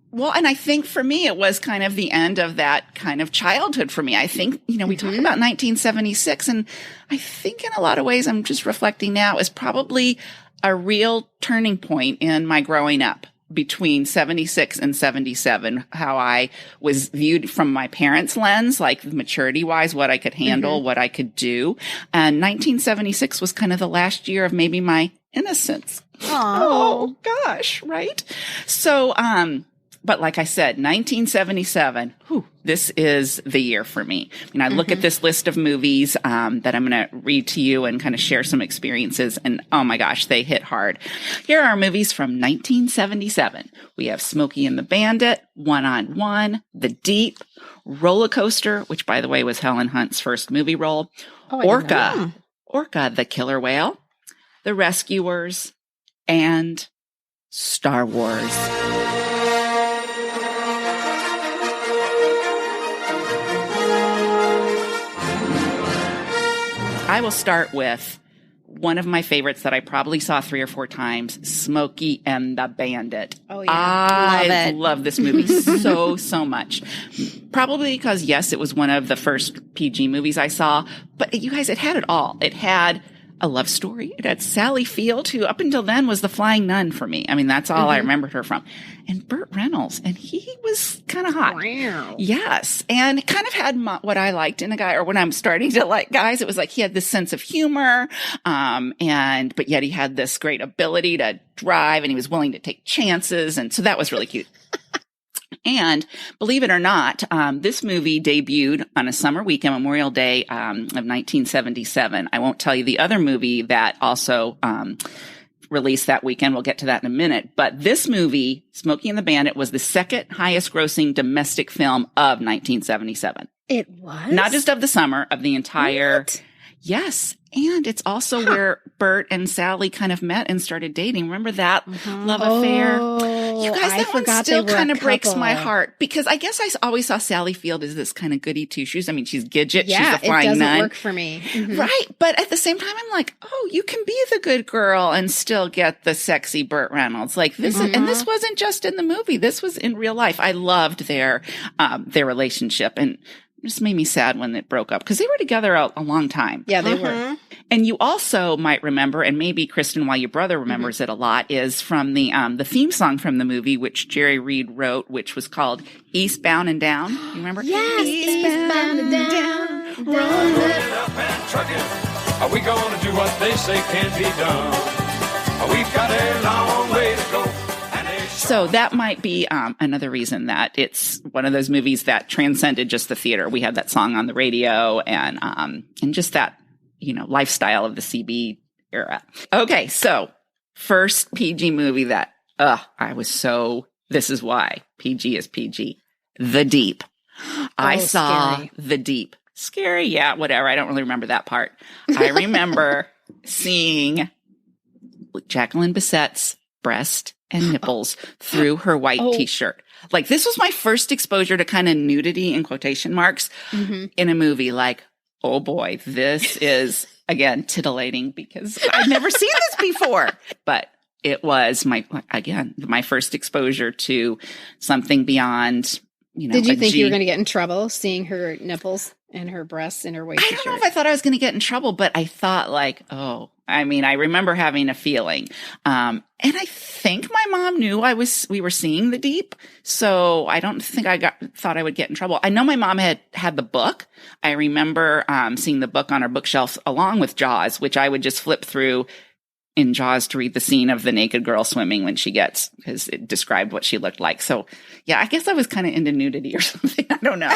Well, and I think for me, it was kind of the end of that kind of childhood for me. I think, we talk about 1976, and I think in a lot of ways, I'm just reflecting now, is probably a real turning point in my growing up between 76 and 77, how I was viewed from my parents' lens, like maturity-wise, what I could handle, what I could do. And 1976 was kind of the last year of maybe my innocence. Oh, gosh, right? So, but like I said, 1977, this is the year for me. I look at this list of movies that I'm going to read to you and kind of share some experiences. And oh my gosh, they hit hard. Here are movies from 1977. We have Smokey and the Bandit, One-on-One, The Deep, Roller Coaster, which by the way was Helen Hunt's first movie role, Orca, the Killer Whale, The Rescuers, and Star Wars. I will start with one of my favorites that I probably saw 3 or 4 times, Smokey and the Bandit. Oh, yeah. I love this movie so much. Probably because, yes, it was one of the first PG movies I saw, but you guys, it had it all. It had a love story. It had Sally Field, who up until then was the flying nun for me. I mean, that's all I remembered her from. And Burt Reynolds, and he was kind of hot. Wow. Yes. And it kind of had what I liked in a guy, or when I'm starting to like guys, it was like he had this sense of humor, but yet he had this great ability to drive, and he was willing to take chances. And so that was really cute. And believe it or not, this movie debuted on a summer weekend, Memorial Day of 1977. I won't tell you the other movie that also released that weekend. We'll get to that in a minute. But this movie, Smokey and the Bandit, was the second highest grossing domestic film of 1977. It was? Not just of the summer, of the entire. What? Yes. And it's also where Bert and Sally kind of met and started dating. Remember that love affair? You guys, that one still kind of breaks my heart because I guess I always saw Sally Field as this kind of goody two-shoes. I mean, she's Gidget. Yeah, she's the flying nun. It doesn't work for me. Mm-hmm. Right. But at the same time, I'm like, oh, you can be the good girl and still get the sexy Burt Reynolds. Like this is, and this wasn't just in the movie. This was in real life. I loved their relationship, and it just made me sad when it broke up because they were together a long time. Yeah, they were. And you also might remember, and maybe Kristen, why your brother remembers it a lot, is from the theme song from the movie, which Jerry Reed wrote, which was called Eastbound and Down. You remember? Yes, Eastbound and Down. Rolling up and trucking. Are we gonna do what they say can't be done? We've got a long way to go. So that might be another reason that it's one of those movies that transcended just the theater. We had that song on the radio and just that, lifestyle of the CB era. Okay, so first PG movie that this is why PG is PG. The Deep. I saw scary. The Deep. Scary, yeah, whatever. I don't really remember that part. I remember seeing Jacqueline Bissette's breast and nipples through her white t-shirt. Like this was my first exposure to kind of nudity in quotation marks in a movie. Like, oh boy, this is again titillating because I'd never seen this before. But it was my first exposure to something beyond, Did you think you were going to get in trouble seeing her nipples and her breasts in her white t-shirt? I don't know if I thought I was going to get in trouble, but I thought I remember having a feeling. And I think my mom knew we were seeing The Deep. So I don't think thought I would get in trouble. I know my mom had the book. I remember, seeing the book on our bookshelf along with Jaws, which I would just flip through in Jaws to read the scene of the naked girl swimming when because it described what she looked like. So yeah, I guess I was kind of into nudity or something. I don't know.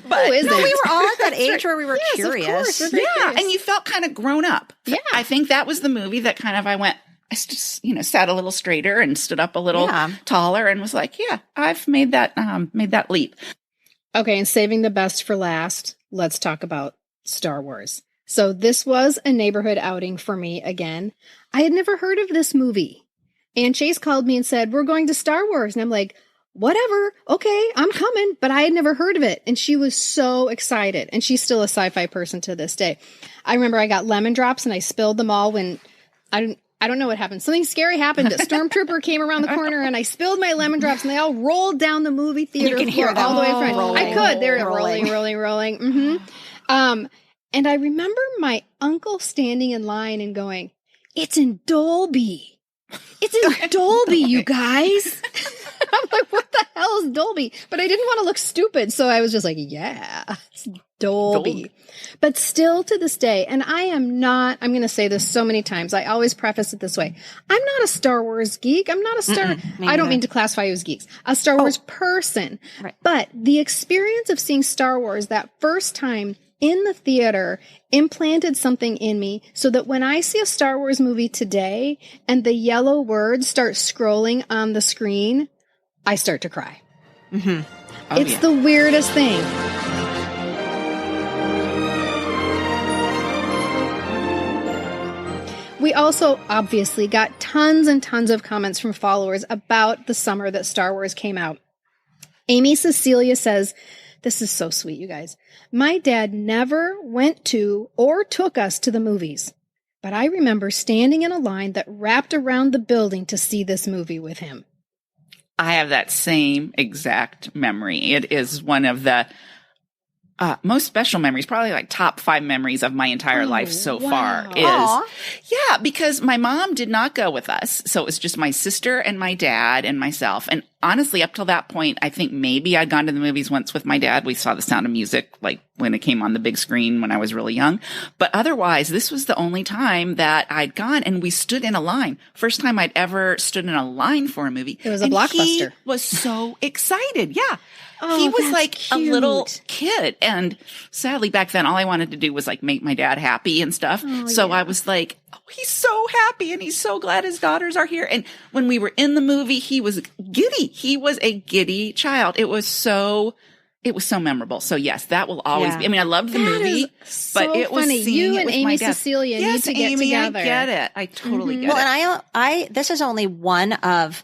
But we were all at that age where we were curious. Of course, yeah. And you felt kind of grown up. Yeah. I think that was the movie that kind of I just, sat a little straighter and stood up a little taller and was like, yeah, I've made that leap. Okay. And saving the best for last, let's talk about Star Wars. So this was a neighborhood outing for me again. I had never heard of this movie. And Chase called me and said, we're going to Star Wars. And I'm like, whatever. Okay, I'm coming. But I had never heard of it. And she was so excited. And she's still a sci-fi person to this day. I remember I got lemon drops and I spilled them all when I don't know what happened. Something scary happened. A stormtrooper came around the corner and I spilled my lemon drops and they all rolled down the movie theater. You can hear them all the way in front. rolling, I could. They were rolling. Mm-hmm. And I remember my uncle standing in line and going, it's in Dolby. It's in Dolby, you guys. I'm like, what the hell is Dolby? But I didn't want to look stupid. So I was just like, yeah, it's Dolby. But still to this day, and I'm going to say this so many times. I always preface it this way. I'm not a Star Wars geek. I'm not I don't mean to classify you as geeks. A Star Wars person. Right. But the experience of seeing Star Wars that first time in the theater implanted something in me so that when I see a Star Wars movie today and the yellow words start scrolling on the screen, I start to cry. Mm-hmm. It's the weirdest thing. We also obviously got tons and tons of comments from followers about the summer that Star Wars came out. Amy Cecilia says, this is so sweet, you guys. My dad never went to or took us to the movies, but I remember standing in a line that wrapped around the building to see this movie with him. I have that same exact memory. It is one of the most special memories, probably like top 5 memories of my entire life so far yeah, because my mom did not go with us. So it was just my sister and my dad and myself. And honestly, up till that point, I think maybe I'd gone to the movies once with my dad. We saw The Sound of Music, like when it came on the big screen when I was really young. But otherwise, this was the only time that I'd gone and we stood in a line. First time I'd ever stood in a line for a movie. It was a Blockbuster. He was so excited. Yeah. Oh, he was that's like a little cute. kid. And sadly, back then, all I wanted to do was like make my dad happy and stuff. So I was like, oh, he's so happy and he's so glad his daughters are here. And when we were in the movie, he was giddy. He was a giddy child. It was so memorable. So yes, that will always be. I mean, I loved the movie, but it was funny. seeing You it and with Amy my dad. Cecilia need Yes, to get Amy, together. I get it. I totally get it. Well, and I this is only one of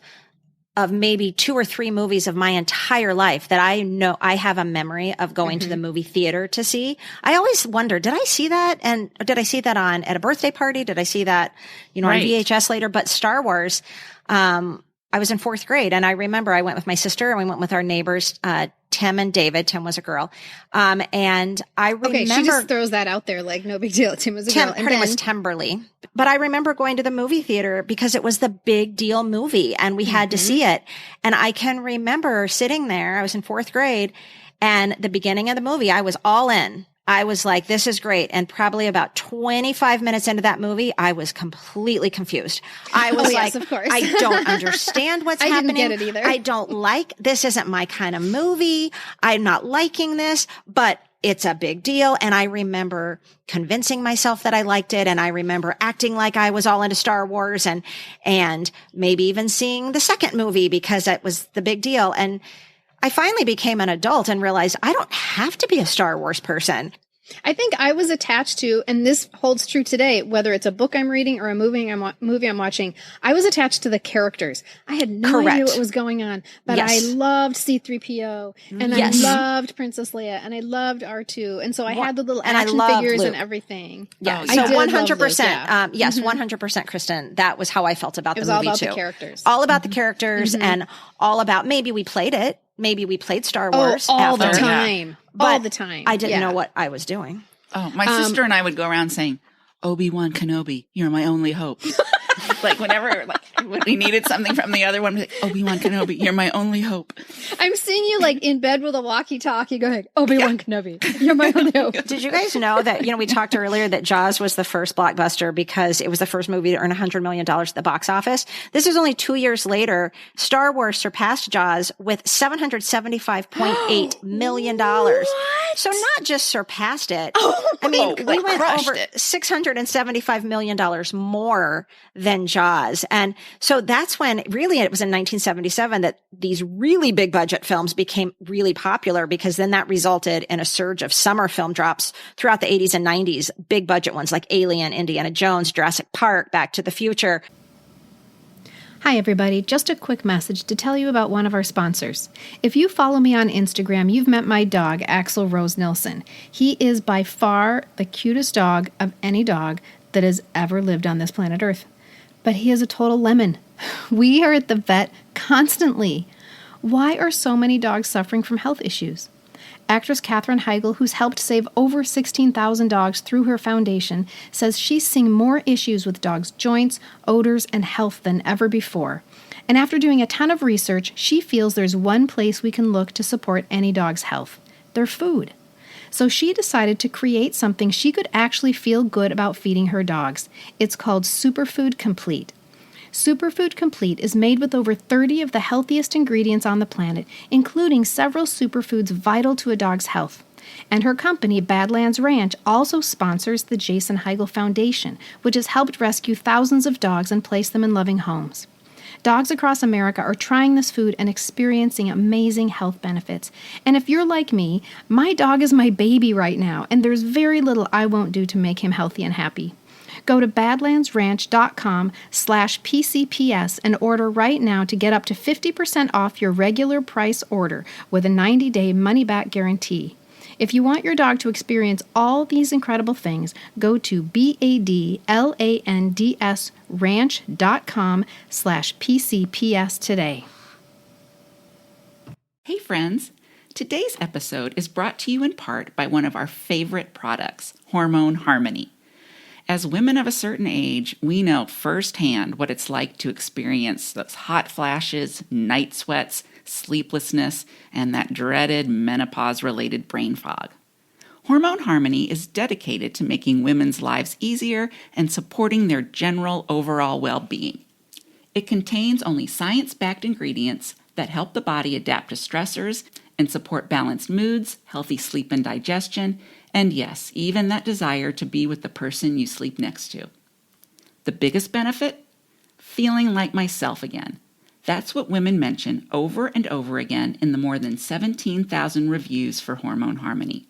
maybe 2 or 3 movies of my entire life that I know I have a memory of going to the movie theater to see. I always wonder, did I see that? And did I see that at a birthday party? Did I see that, on VHS later? But Star Wars, I was in 4th grade and I remember I went with my sister and we went with our neighbors, Tim and David. Tim was a girl. And I remember. Okay, she just throws that out there like no big deal. Tim was a girl. Her name was Timberly. But I remember going to the movie theater because it was the big deal movie and we had to see it. And I can remember sitting there. I was in 4th grade and the beginning of the movie, I was all in. I was like, this is great. And probably about 25 minutes into that movie, I was completely confused. I was yes, of course. I don't understand what's happening. I didn't get it either. I don't this isn't my kind of movie. I'm not liking this, but it's a big deal. And I remember convincing myself that I liked it. And I remember acting like I was all into Star Wars and maybe even seeing the second movie because it was the big deal. And I finally became an adult and realized I don't have to be a Star Wars person. I think I was attached to, and this holds true today, whether it's a book I'm reading or a movie I'm watching, I was attached to the characters. I had no idea what was going on, but I loved C-3PO, and I loved Princess Leia, and I loved R2, and so I had the little action figures Luke. And everything. Yeah, I so did 100%. Yes, 100%, Kristen. That was how I felt about the movie, all about too. The characters. All about the characters and all about, maybe we played it. Maybe we played Star Wars all after. the time. But all the time. I didn't know what I was doing. Oh, my sister and I would go around saying, Obi-Wan Kenobi, you're my only hope. Like whenever when we needed something from the other one, we'd be like, Obi-Wan Kenobi, you're my only hope. I'm seeing you like in bed with a walkie-talkie going, Obi-Wan Kenobi, you're my only hope. Did you guys know that, we talked earlier that Jaws was the first blockbuster because it was the first movie to earn $100 million at the box office? This is only 2 years later. Star Wars surpassed Jaws with $775.8 million. What? So not just surpassed it. We went over $675 million more than Jaws. And so that's when really it was in 1977 that these really big budget films became really popular because then that resulted in a surge of summer film drops throughout the 80s and 90s, big budget ones like Alien, Indiana Jones, Jurassic Park, Back to the Future. Hi, everybody. Just a quick message to tell you about one of our sponsors. If you follow me on Instagram, you've met my dog, Axel Rose Nilsson. He is by far the cutest dog of any dog that has ever lived on this planet Earth. But he is a total lemon. We are at the vet constantly. Why are so many dogs suffering from health issues? Actress Katherine Heigl, who's helped save over 16,000 dogs through her foundation, says she's seeing more issues with dogs' joints, odors, and health than ever before. And after doing a ton of research, she feels there's one place we can look to support any dog's health: their food. So she decided to create something she could actually feel good about feeding her dogs. It's called Superfood Complete. Superfood Complete is made with over 30 of the healthiest ingredients on the planet, including several superfoods vital to a dog's health. And her company, Badlands Ranch, also sponsors the Jason Heigl Foundation, which has helped rescue thousands of dogs and place them in loving homes. Dogs across America are trying this food and experiencing amazing health benefits. And if you're like me, my dog is my baby right now, and there's very little I won't do to make him healthy and happy. Go to badlandsranch.com/PCPS and order right now to get up to 50% off your regular price order with a 90-day money-back guarantee. If you want your dog to experience all these incredible things, go to badlandsranch.com/PCPS today. Hey friends, today's episode is brought to you in part by one of our favorite products, Hormone Harmony. As women of a certain age, we know firsthand what it's like to experience those hot flashes, night sweats, sleeplessness, and that dreaded menopause-related brain fog. Hormone Harmony is dedicated to making women's lives easier and supporting their general overall well-being. It contains only science-backed ingredients that help the body adapt to stressors and support balanced moods, healthy sleep and digestion, and yes, even that desire to be with the person you sleep next to. The biggest benefit? Feeling like myself again. That's what women mention over and over again in the more than 17,000 reviews for Hormone Harmony.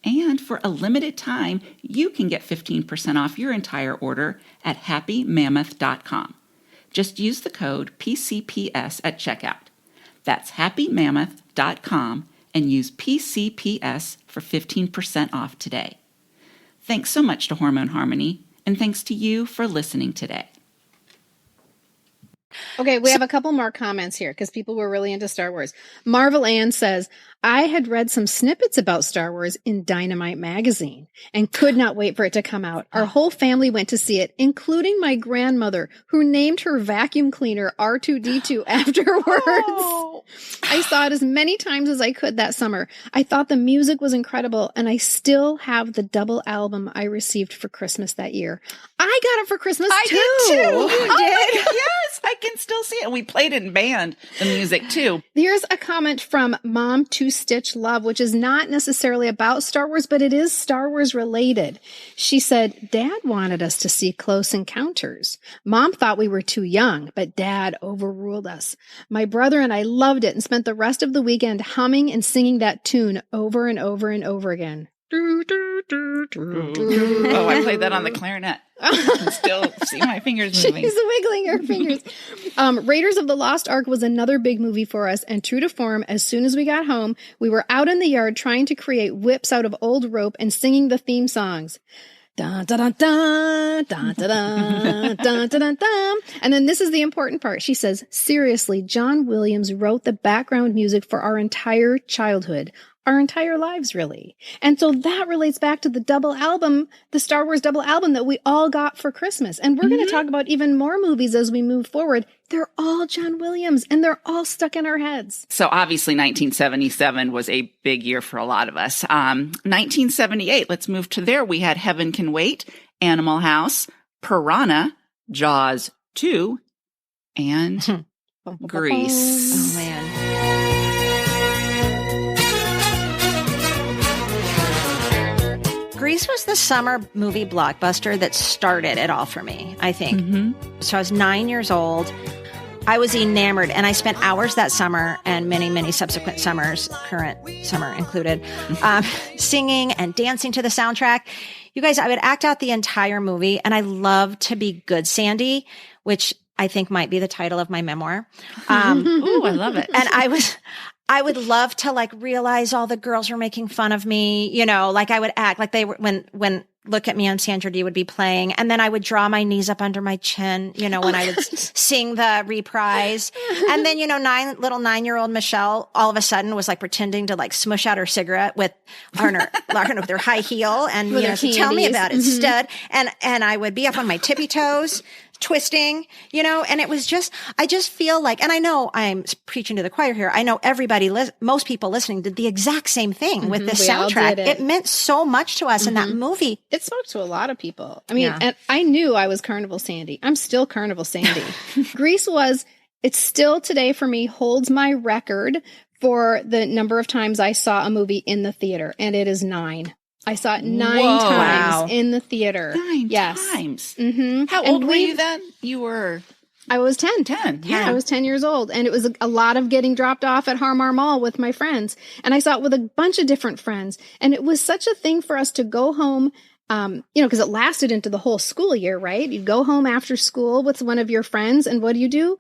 And for a limited time, you can get 15% off your entire order at happymammoth.com. Just use the code PCPS at checkout. That's happymammoth.com and use PCPS for 15% off today. Thanks so much to Hormone Harmony, and thanks to you for listening today. Okay, we have a couple more comments here because people were really into Star Wars. Marvel Ann says, I had read some snippets about Star Wars in Dynamite magazine and could not wait for it to come out. Our whole family went to see it, including my grandmother, who named her vacuum cleaner R2-D2 afterwards. Oh. I saw it as many times as I could that summer. I thought the music was incredible, and I still have the double album I received for Christmas that year. I got it for Christmas too. I did too. You did? Yes, I can still see it. We played it in band, the music too. Here's a comment from Mom Two Stitch Love, which is not necessarily about Star Wars, but it is Star Wars related. She said, Dad wanted us to see Close Encounters. Mom thought we were too young, but Dad overruled us. My brother and I loved it and spent the rest of the weekend humming and singing that tune over and over and over again. Oh, I played that on the clarinet. I can still see my fingers moving. She's wiggling her fingers. Raiders of the Lost Ark was another big movie for us, and true to form, as soon as we got home, we were out in the yard trying to create whips out of old rope and singing the theme songs. Dun, dun, dun, dun, dun, dun, dun, dun, dun, dun. And then this is the important part. She says, seriously, John Williams wrote the background music for our entire childhood. Our entire lives, really. And so that relates back to the double album, the Star Wars double album that we all got for Christmas. And we're going to talk about even more movies as we move forward. They're all John Williams, and they're all stuck in our heads. So obviously 1977 was a big year for a lot of us. 1978, let's move to there. We had Heaven Can Wait, Animal House, Piranha, Jaws 2, and Grease. Oh, man. Grease was the summer movie blockbuster that started it all for me, I think. Mm-hmm. So I was 9 years old. I was enamored, and I spent hours that summer and many, many subsequent summers, current summer included, singing and dancing to the soundtrack. You guys, I would act out the entire movie, and I love to be good, Sandy, which I think might be the title of my memoir. Ooh, I love it. And I would love to like realize all the girls were making fun of me, you know, like I would act like they were when Look at Me, I'm Sandra Dee would be playing. And then I would draw my knees up under my chin, you know, when I would sing the reprise. And then, you know, little 9-year-old Michelle all of a sudden was like pretending to like smush out her cigarette with their high heel and, you know, so tell me about it, stud. And I would be up on my tippy toes, twisting, you know, and it was just, I just feel like, and I know I'm preaching to the choir here. I know everybody, most people listening did the exact same thing with this soundtrack. It meant so much to us in that movie. It spoke to a lot of people. I mean, and I knew I was Carnival Sandy. I'm still Carnival Sandy. Grease it still today for me holds my record for the number of times I saw a movie in the theater, and it is 9. I saw it 9 times in the theater. 9 times. Mm-hmm. How old were you then? You were... I was 10. 10, yeah. I was 10 years old. And it was a lot of getting dropped off at Harmar Mall with my friends. And I saw it with a bunch of different friends. And it was such a thing for us to go home, you know, because it lasted into the whole school year, right? You'd go home after school with one of your friends. And what do?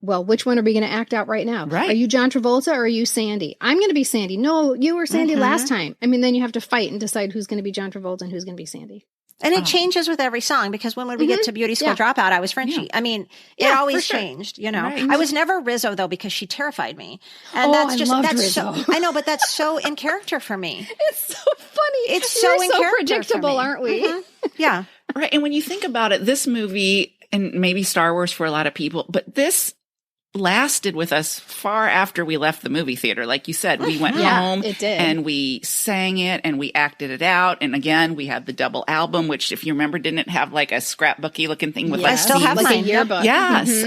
Well, which one are we going to act out right now? Right. Are you John Travolta or are you Sandy? I'm going to be Sandy. No, you were Sandy last time. I mean, then you have to fight and decide who's going to be John Travolta and who's going to be Sandy. And it changes with every song because when we get to Beauty School Dropout, I was Frenchie. I mean, it always changed, you know. Right. I was never Rizzo though because she terrified me. And that's Rizzo. I know, but that's so in character for me. It's so funny. It's so in character predictable, aren't we? Yeah. Right. And when you think about it, this movie, and maybe Star Wars for a lot of people, but this lasted with us far after we left the movie theater. Like you said, we went home it did. and we sang it and we acted it out. And again, we had the double album, which if you remember, didn't have like a scrapbooky looking thing with like I still have like mine. a yearbook. Yes.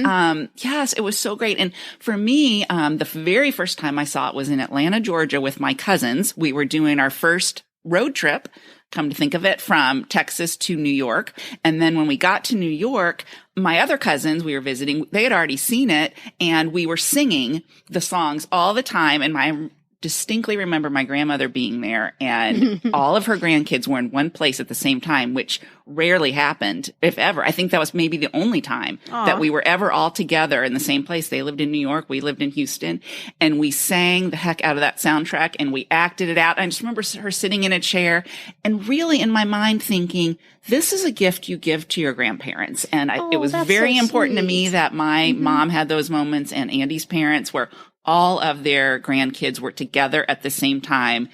Yes, it was so great. And for me, the very first time I saw it was in Atlanta, Georgia with my cousins. We were doing our first road trip, come to think of it, from Texas to New York. And then when we got to New York, my other cousins we were visiting, they had already seen it, and we were singing the songs all the time. And I distinctly remember my grandmother being there, and all of her grandkids were in one place at the same time, which rarely happened, if ever. I think that was maybe the only time that we were ever all together in the same place. They lived in New York. We lived in Houston, and we sang the heck out of that soundtrack and we acted it out. I just remember her sitting in a chair and really in my mind thinking, this is a gift you give to your grandparents. And it was very important to me that my mom had those moments, and Andy's parents, where all of their grandkids were together at the same time.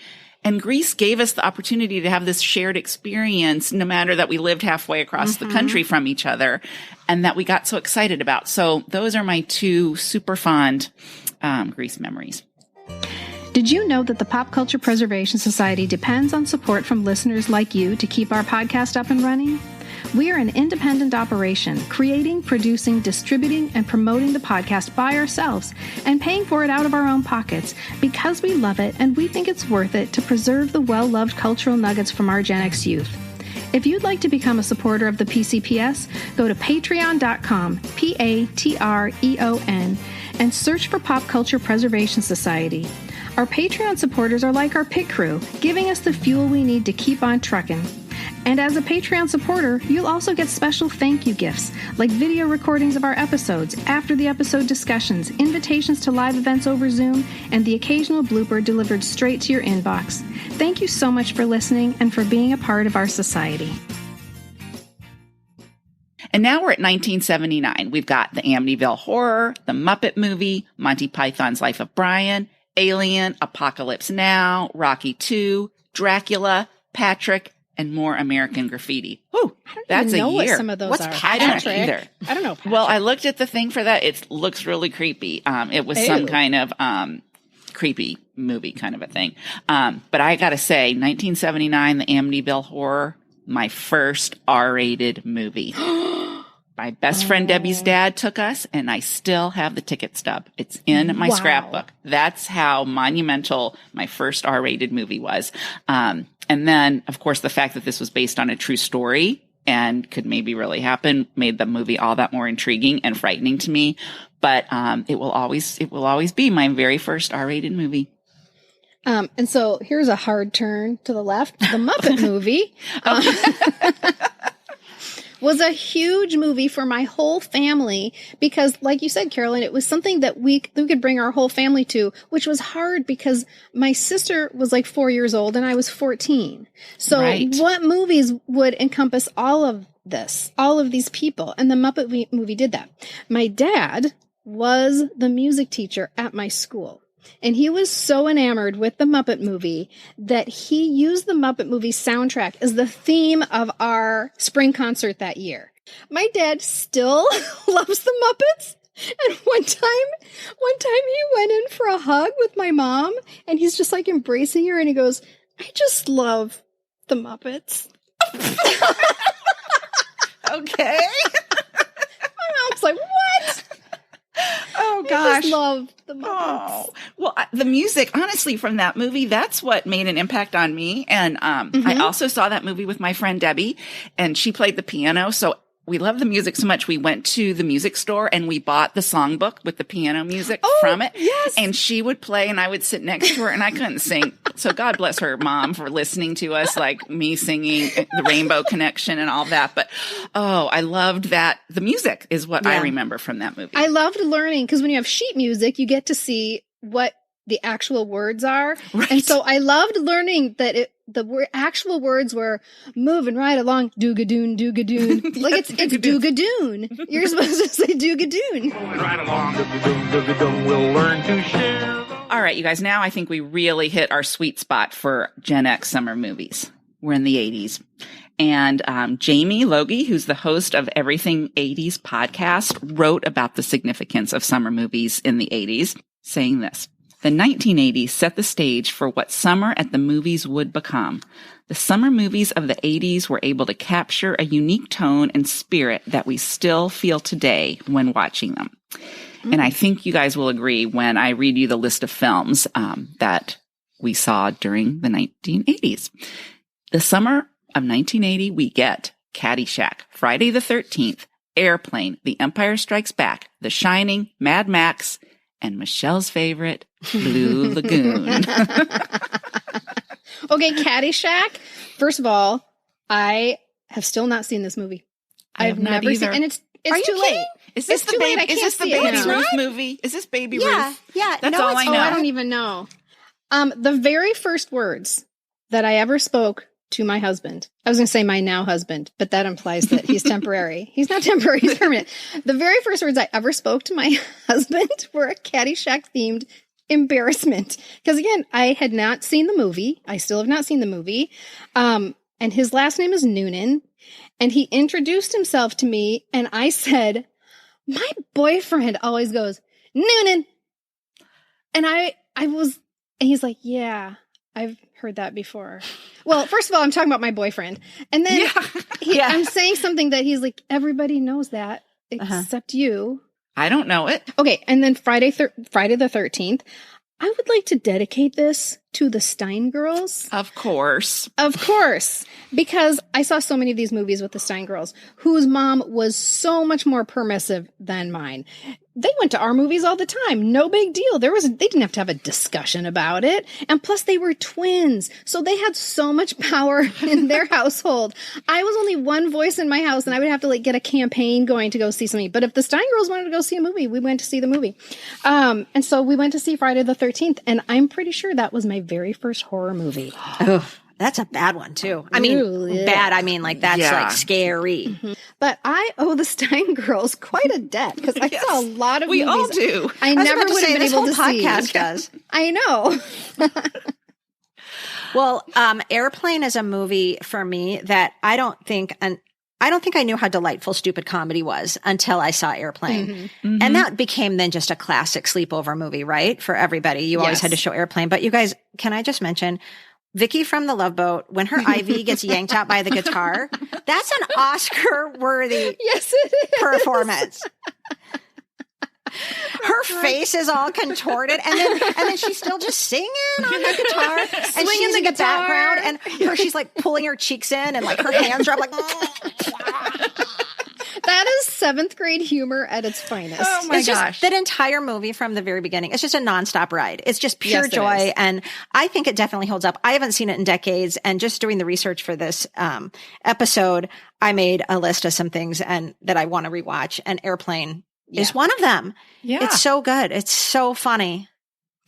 And Greece gave us the opportunity to have this shared experience, no matter that we lived halfway across the country from each other, and that we got so excited about. So those are my two super fond Greece memories. Did you know that the Pop Culture Preservation Society depends on support from listeners like you to keep our podcast up and running? We are an independent operation, creating, producing, distributing, and promoting the podcast by ourselves and paying for it out of our own pockets because we love it and we think it's worth it to preserve the well-loved cultural nuggets from our Gen X youth. If you'd like to become a supporter of the PCPS, go to patreon.com, Patreon, and search for Pop Culture Preservation Society. Our Patreon supporters are like our pit crew, giving us the fuel we need to keep on trucking. And as a Patreon supporter, you'll also get special thank you gifts, like video recordings of our episodes, after the episode discussions, invitations to live events over Zoom, and the occasional blooper delivered straight to your inbox. Thank you so much for listening and for being a part of our society. And now we're at 1979. We've got the Amityville Horror, the Muppet Movie, Monty Python's Life of Brian, Alien, Apocalypse Now, Rocky II, Dracula, Patrick, and more American Graffiti. Whew, that's a year. What some of those What's are. Patrick? I don't either. I don't know. Patrick. Well, I looked at the thing for that. It looks really creepy. It was some kind of creepy movie kind of a thing. But I got to say, 1979, the Amityville Horror, my first R-rated movie. My best friend Debbie's dad took us, and I still have the ticket stub. It's in my scrapbook. That's how monumental my first R-rated movie was. And then, of course, the fact that this was based on a true story and could maybe really happen made the movie all that more intriguing and frightening to me. But it will always be my very first R-rated movie. And so here's a hard turn to the left. The Muppet movie was a huge movie for my whole family because, like you said, Carolyn, it was something that we could bring our whole family to, which was hard because my sister was like 4 years old and I was 14. So what movies would encompass all of this, all of these people? And the Muppet movie did that. My dad was the music teacher at my school. And he was so enamored with the Muppet movie that he used the Muppet movie soundtrack as the theme of our spring concert that year. My dad still loves the Muppets. And one time he went in for a hug with my mom and he's just like embracing her and he goes, I just love the Muppets. Okay. My mom's like, what? Oh, gosh. I just love the Muppets. Oh. Well, the music, honestly, from that movie, that's what made an impact on me. And I also saw that movie with my friend Debbie, and she played the piano. So we loved the music so much. We went to the music store and we bought the songbook with the piano music from it. Yes. And she would play and I would sit next to her and I couldn't sing. So God bless her mom for listening to us, like me singing the Rainbow Connection and all that. But, I loved that. The music is what I remember from that movie. I loved learning because when you have sheet music, you get to see what the actual words are. Right. And so I loved learning that the actual words were moving right along, doogadoon, doogadoon. Like it's doogadoon. You're supposed to say doogadoon. Moving right along, doogadoon, we'll learn to share. All right, you guys, now I think we really hit our sweet spot for Gen X summer movies. We're in the 80s. And Jamie Logie, who's the host of Everything 80s podcast, wrote about the significance of summer movies in the 80s, saying this: the 1980s set the stage for what summer at the movies would become. The summer movies of the 80s were able to capture a unique tone and spirit that we still feel today when watching them. And I think you guys will agree when I read you the list of films that we saw during the 1980s. The summer of 1980, we get Caddyshack, Friday the 13th, Airplane, The Empire Strikes Back, The Shining, Mad Max, and Michelle's favorite, Blue Lagoon. Okay, Caddyshack. First of all, I have still not seen this movie. I've not never either. seen, and it's Are you too kidding? late. Is this It's the too late. I Baby, is can't this the see it Baby now. Ruth movie? Is this Baby Yeah, Ruth? yeah. That's No, all it's I know. I don't even know. The very first words that I ever spoke to my husband, I was going to say my now husband, but that implies that he's temporary. He's not temporary, he's permanent. The very first words I ever spoke to my husband were a Caddyshack themed embarrassment. Because again, I had not seen the movie. I still have not seen the movie. And his last name is Noonan. And he introduced himself to me, and I said, my boyfriend always goes, Noonan. And and he's like, yeah, I've heard that before. Well, first of all, I'm talking about my boyfriend. And then I'm saying something that he's like, everybody knows that except you. I don't know it. Okay. And then Friday the 13th, I would like to dedicate this to the Stein girls. Of course. Of course, because I saw so many of these movies with the Stein girls, whose mom was so much more permissive than mine. They went to our movies all the time. No big deal. They didn't have to have a discussion about it. And plus they were twins. So they had so much power in their household. I was only one voice in my house, and I would have to get a campaign going to go see something. But if the Stein girls wanted to go see a movie, we went to see the movie. And so we went to see Friday the 13th, and I'm pretty sure that was my very first horror movie. Oh, that's a bad one too. I mean, bad. I mean, that's scary. Mm-hmm. But I owe the Stein girls quite a debt because I saw a lot of We movies all do. I never would have been able to see. This whole podcast does. I know. Well, Airplane is a movie for me that I don't think I knew how delightful stupid comedy was until I saw Airplane. Mm-hmm. Mm-hmm. And that became then just a classic sleepover movie, right? For everybody. You always had to show Airplane. But you guys, can I just mention Vicky from The Love Boat, when her IV gets yanked out by the guitar, that's an Oscar-worthy performance. Her face is all contorted, and then she's still just singing on the guitar, and she's in the background, and she's like pulling her cheeks in, and like her hands drop like. That is 7th grade humor at its finest. Oh my gosh. That entire movie from the very beginning, it's just a nonstop ride. It's just pure joy. And I think it definitely holds up. I haven't seen it in decades. And just doing the research for this episode, I made a list of some things that I want to rewatch. And Airplane is one of them. Yeah. It's so good. It's so funny.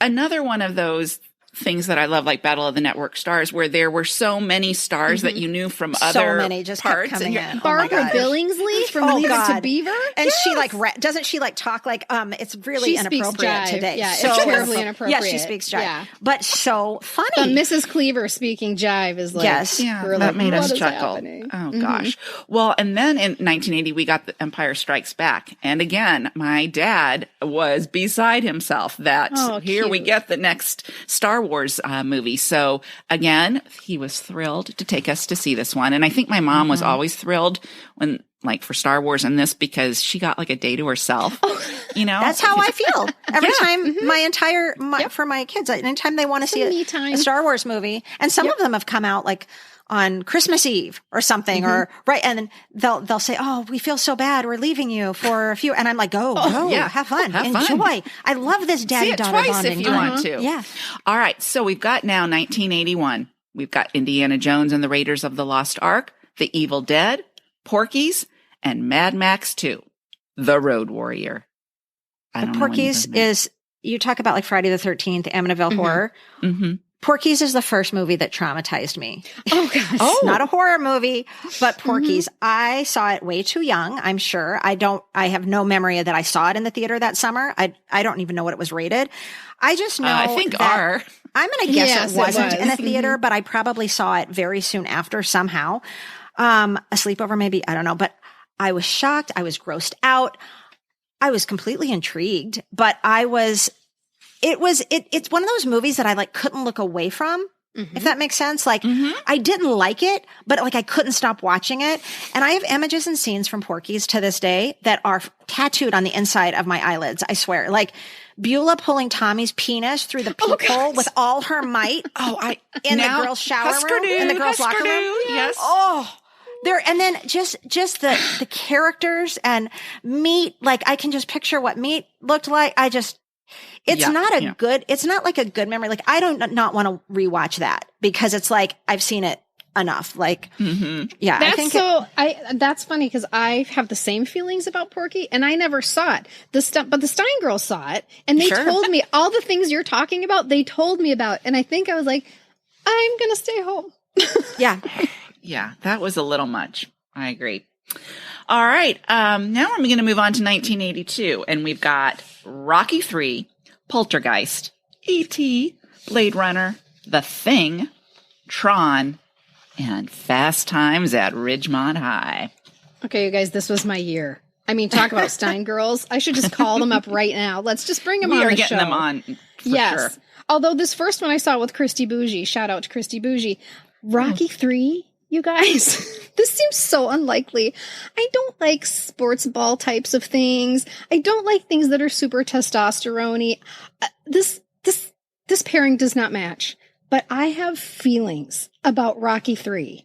Another one of those things that I love, like Battle of the Network Stars, where there were so many stars that you knew from other many just parts. kept coming in. Barbara Billingsley from Leave It to Beaver. And she doesn't she talk like, it's really inappropriate today. Yeah, so it's terribly inappropriate. Yeah, she speaks jive. Yeah. But so funny. But Mrs. Cleaver speaking jive is like, that made us chuckle. Happening? Oh gosh. Well, and then in 1980, we got The Empire Strikes Back. And again, my dad was beside himself that here we get the next Star Wars movie. So again, he was thrilled to take us to see this one. And I think my mom was always thrilled when, for Star Wars and this, because she got like a day to herself, That's how I feel every time for my kids, anytime they want to see a Star Wars movie. And some of them have come out on Christmas Eve or something, or and then they'll say, "Oh, we feel so bad. We're leaving you for a few." And I'm like, "Go, have fun, enjoy. I love this daddy-daughter bonding twice if you want to." Yeah. All right. So we've got now 1981. We've got Indiana Jones and the Raiders of the Lost Ark, The Evil Dead, Porky's, and Mad Max 2, The Road Warrior. Porky's is, you talk about like Friday the 13th, Amityville Horror. Mm-hmm. Porky's is the first movie that traumatized me. Oh, gosh. Not a horror movie, but Porky's. I saw it way too young, I'm sure. I have no memory that I saw it in the theater that summer. I don't even know what it was rated. I just know I think R. I'm going to guess it wasn't in a theater, but I probably saw it very soon after somehow. A sleepover, maybe. I don't know. But I was shocked. I was grossed out. I was completely intrigued, but it's one of those movies that I like couldn't look away from. If that makes sense. Like I didn't like it, but like I couldn't stop watching it. And I have images and scenes from Porky's to this day that are tattooed on the inside of my eyelids. I swear. Like Beulah pulling Tommy's penis through the peephole with all her might. In the girls' shower room, in the girls' locker room. Yes. Oh, there. And then just the characters and Meat. Like I can just picture what Meat looked like. It's not like a good memory. Like I don't not want to rewatch that because it's like, I've seen it enough. Like, that's funny because I have the same feelings about Porky and I never saw it. But the Stein girls saw it and they told me all the things you're talking about. They told me about, and I think I was like, I'm going to stay home. Yeah. Yeah. That was a little much. I agree. All right. Now we're going to move on to 1982 and we've got Rocky III, Poltergeist, E.T., Blade Runner, The Thing, Tron, and Fast Times at Ridgemont High. Okay, you guys, this was my year. I mean, talk about Stein girls. I should just call them up right now. Let's just bring them on the show. We are getting them on for sure. Although this first one I saw with Christy Bougie, shout out to Christy Bougie, Rocky III, you guys. This seems so unlikely. I don't like sports ball types of things. I don't like things that are super testosterone-y. This pairing does not match. But I have feelings about Rocky III.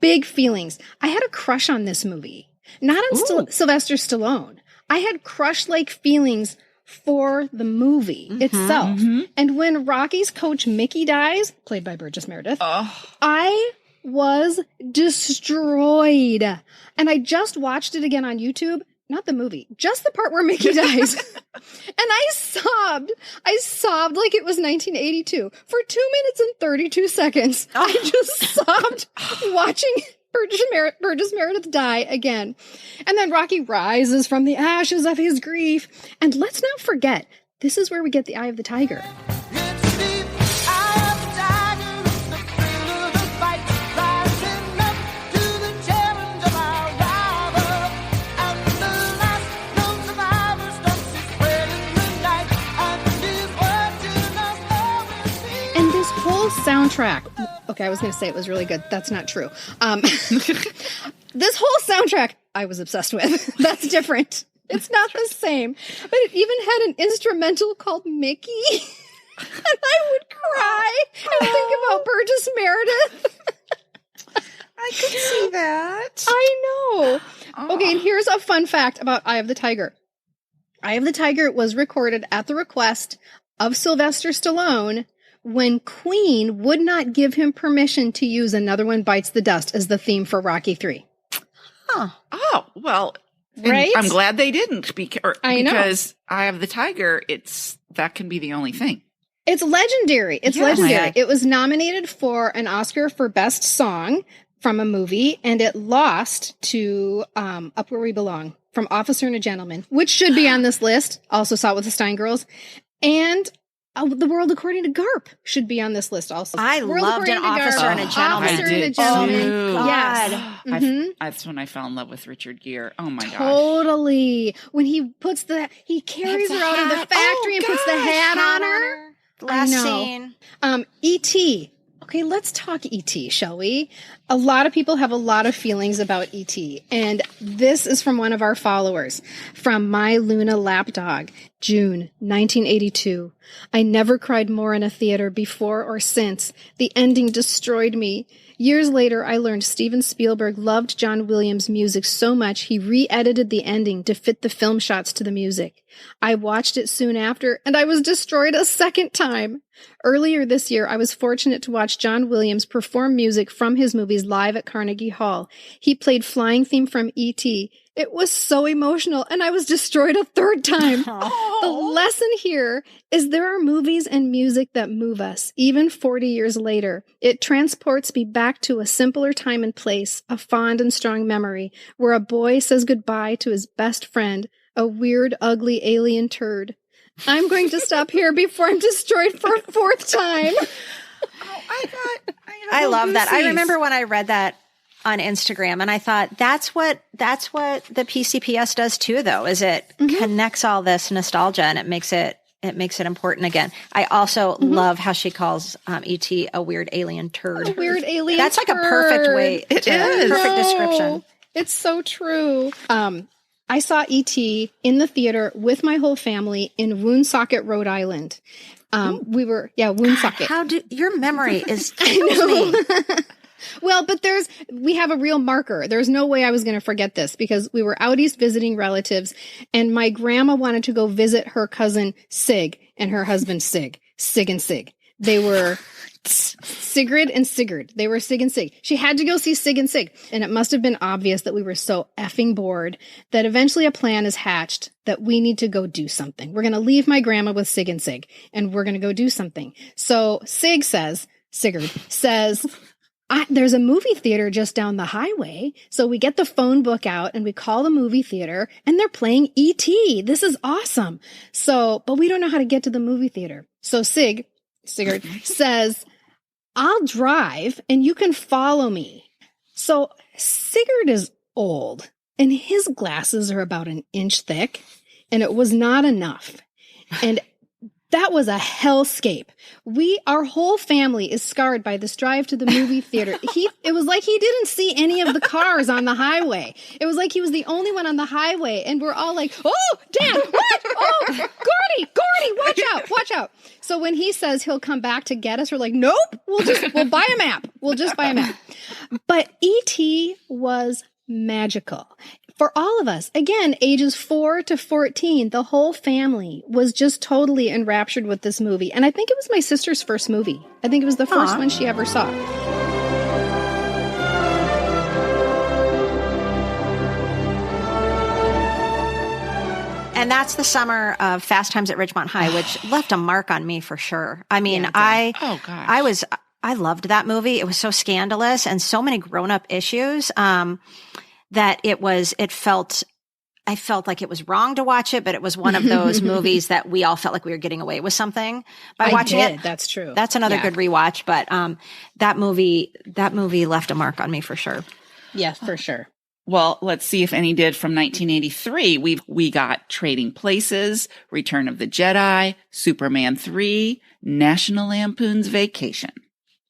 Big feelings. I had a crush on this movie. Not on Sylvester Stallone. I had crush-like feelings for the movie itself. And when Rocky's coach Mickey dies, played by Burgess Meredith, I was destroyed. And I just watched it again on YouTube. Not the movie, just the part where Mickey dies. And I sobbed. I sobbed like it was 1982 for 2 minutes and 32 seconds. I just sobbed watching Burgess Meredith die again. And then Rocky rises from the ashes of his grief. And let's not forget, this is where we get the Eye of the Tiger. Soundtrack. Okay, I was going to say it was really good. That's not true. This whole soundtrack I was obsessed with. That's different. It's not the same. But it even had an instrumental called Mickey. And I would cry and think about Burgess Meredith. I could see that. I know. Okay, and here's a fun fact about Eye of the Tiger. Eye of the Tiger was recorded at the request of Sylvester Stallone when Queen would not give him permission to use Another One Bites the Dust as the theme for Rocky III. Huh. Oh, well, right? I'm glad they didn't because Eye of the Tiger, that can be the only thing. It's legendary. It's legendary. It was nominated for an Oscar for Best Song from a movie, and it lost to Up Where We Belong from Officer and a Gentleman, which should be on this list. Also saw it with the Stein girls. And The World According to Garp should be on this list also. I loved An Officer and a Gentleman. Officer and a Gentleman. Yes. That's when I fell in love with Richard Gere. Oh my gosh. Totally. When he carries her out of the factory and puts the hat on her. Last scene. E.T. Okay, let's talk E.T., shall we? A lot of people have a lot of feelings about E.T., and this is from one of our followers, from My Luna Lapdog, June 1982. I never cried more in a theater before or since. The ending destroyed me. Years later, I learned Steven Spielberg loved John Williams' music so much he re-edited the ending to fit the film shots to the music. I watched it soon after, and I was destroyed a second time. Earlier this year, I was fortunate to watch John Williams perform music from his movies live at Carnegie Hall. He played Flying Theme from E.T. It was so emotional, and I was destroyed a third time. The lesson here is there are movies and music that move us, even 40 years later. It transports me back to a simpler time and place, a fond and strong memory, where a boy says goodbye to his best friend, a weird, ugly alien turd. I'm going to stop here before I'm destroyed for a fourth time. I love that. I remember when I read that on Instagram, and I thought that's what the PCPS does too, though, is it connects all this nostalgia and it makes it important again. I also love how she calls E.T. a weird alien turd. A weird alien That's turd. like a perfect way. It is. Perfect description. It's so true. I saw E.T. in the theater with my whole family in Woonsocket, Rhode Island. Woonsocket. How do your memory is kills me. Well, but we have a real marker. There's no way I was going to forget this because we were out east visiting relatives and my grandma wanted to go visit her cousin Sig and her husband Sig and Sig. They were Sigrid and Sigurd. They were Sig and Sig. She had to go see Sig and Sig. And it must have been obvious that we were so effing bored that eventually a plan is hatched that we need to go do something. We're going to leave my grandma with Sig and Sig and we're going to go do something. So Sigurd says, there's a movie theater just down the highway. So we get the phone book out and we call the movie theater and they're playing E.T. This is awesome. But we don't know how to get to the movie theater. So Sigurd says, I'll drive and you can follow me. So Sigurd is old and his glasses are about an inch thick and it was not enough. And that was a hellscape. Our whole family is scarred by this drive to the movie theater. It was like he didn't see any of the cars on the highway. It was like he was the only one on the highway. And we're all like, oh, Dad, what? Oh, Gordy, watch out. So when he says he'll come back to get us, we're like, nope, we'll buy a map. We'll just buy a map. But E.T. was magical. For all of us, again, ages 4 to 14, the whole family was just totally enraptured with this movie. And I think it was my sister's first movie. I think it was the first one she ever saw. And that's the summer of Fast Times at Ridgemont High, which left a mark on me for sure. I mean, I loved that movie. It was so scandalous and so many grown-up issues. That I felt like it was wrong to watch it, but it was one of those movies that we all felt like we were getting away with something by watching it. That's true. That's another good rewatch, but that movie left a mark on me for sure. Yeah, for sure. Well, let's see if any did from 1983. We got Trading Places, Return of the Jedi, Superman 3, National Lampoon's Vacation.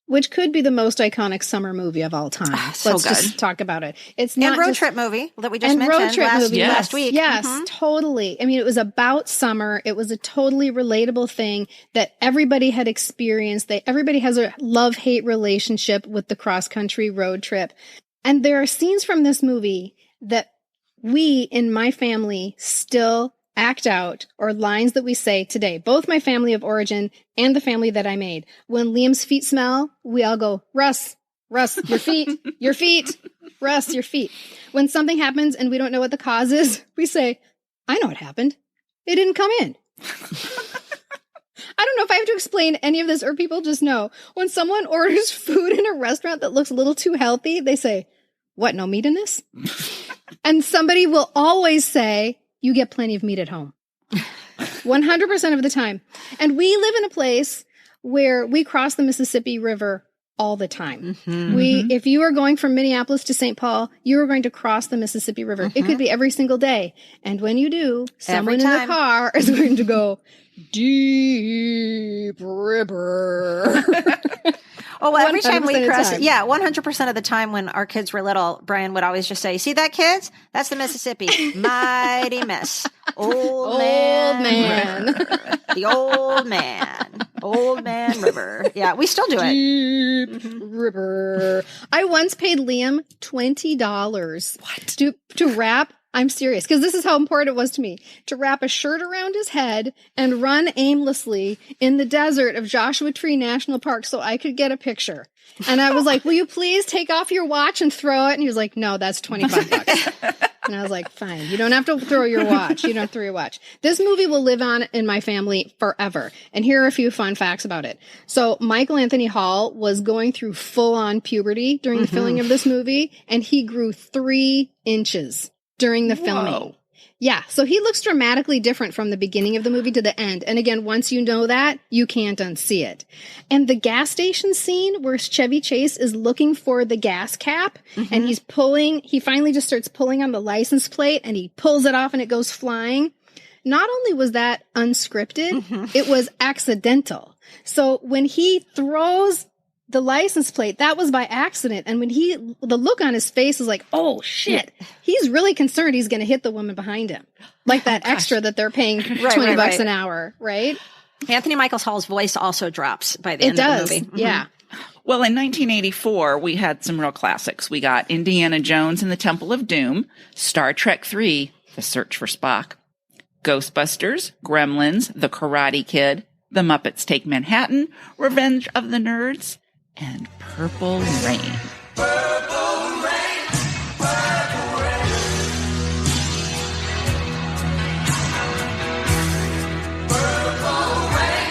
Which could be the most iconic summer movie of all time. Let's just talk about it. It's not road trip movie that we just mentioned last week. Yes, totally. I mean, it was about summer. It was a totally relatable thing that everybody had experienced. Everybody has a love-hate relationship with the cross-country road trip. And there are scenes from this movie that we in my family still act out, or lines that we say today, both my family of origin and the family that I made. When Liam's feet smell, we all go, Russ, your feet, Russ, your feet. When something happens and we don't know what the cause is, we say, I know what happened. It didn't come in. I don't know if I have to explain any of this or people just know. When someone orders food in a restaurant that looks a little too healthy, they say, what, no meat in this? And somebody will always say, you get plenty of meat at home. 100% of the time. And we live in a place where we cross the Mississippi River all the time. If you are going from Minneapolis to St. Paul, you are going to cross the Mississippi River. It could be every single day. And when you do, someone in the car is going to go, deep river. Oh, well, every time we cross it, 100% of the time when our kids were little, Brian would always just say, see that, kids? That's the Mississippi. Mighty miss. Old man. The old man. Old man river. Yeah, we still do it. Deep river. I once paid Liam $20 to wrap. I'm serious, because this is how important it was to me, to wrap a shirt around his head and run aimlessly in the desert of Joshua Tree National Park so I could get a picture. And I was like, will you please take off your watch and throw it? And he was like, no, that's $25. And I was like, fine, you don't have to throw your watch. You don't throw your watch. This movie will live on in my family forever. And here are a few fun facts about it. So Michael Anthony Hall was going through full-on puberty during the filming of this movie, and he grew 3 inches during the filming. Yeah, so he looks dramatically different from the beginning of the movie to the end. And again, once you know that, you can't unsee it. And the gas station scene where Chevy Chase is looking for the gas cap and he finally just starts pulling on the license plate and he pulls it off and it goes flying. Not only was that unscripted, it was accidental. So when he throws the license plate, that was by accident. And when the look on his face is like, oh shit, he's really concerned he's going to hit the woman behind him. Like that extra that they're paying $20 an hour, right? Anthony Michael Hall's voice also drops by the end of the movie. Yeah. Well, in 1984, we had some real classics. We got Indiana Jones and the Temple of Doom, Star Trek III, The Search for Spock, Ghostbusters, Gremlins, The Karate Kid, The Muppets Take Manhattan, Revenge of the Nerds, and Purple Rain. Purple rain, purple rain. Purple rain.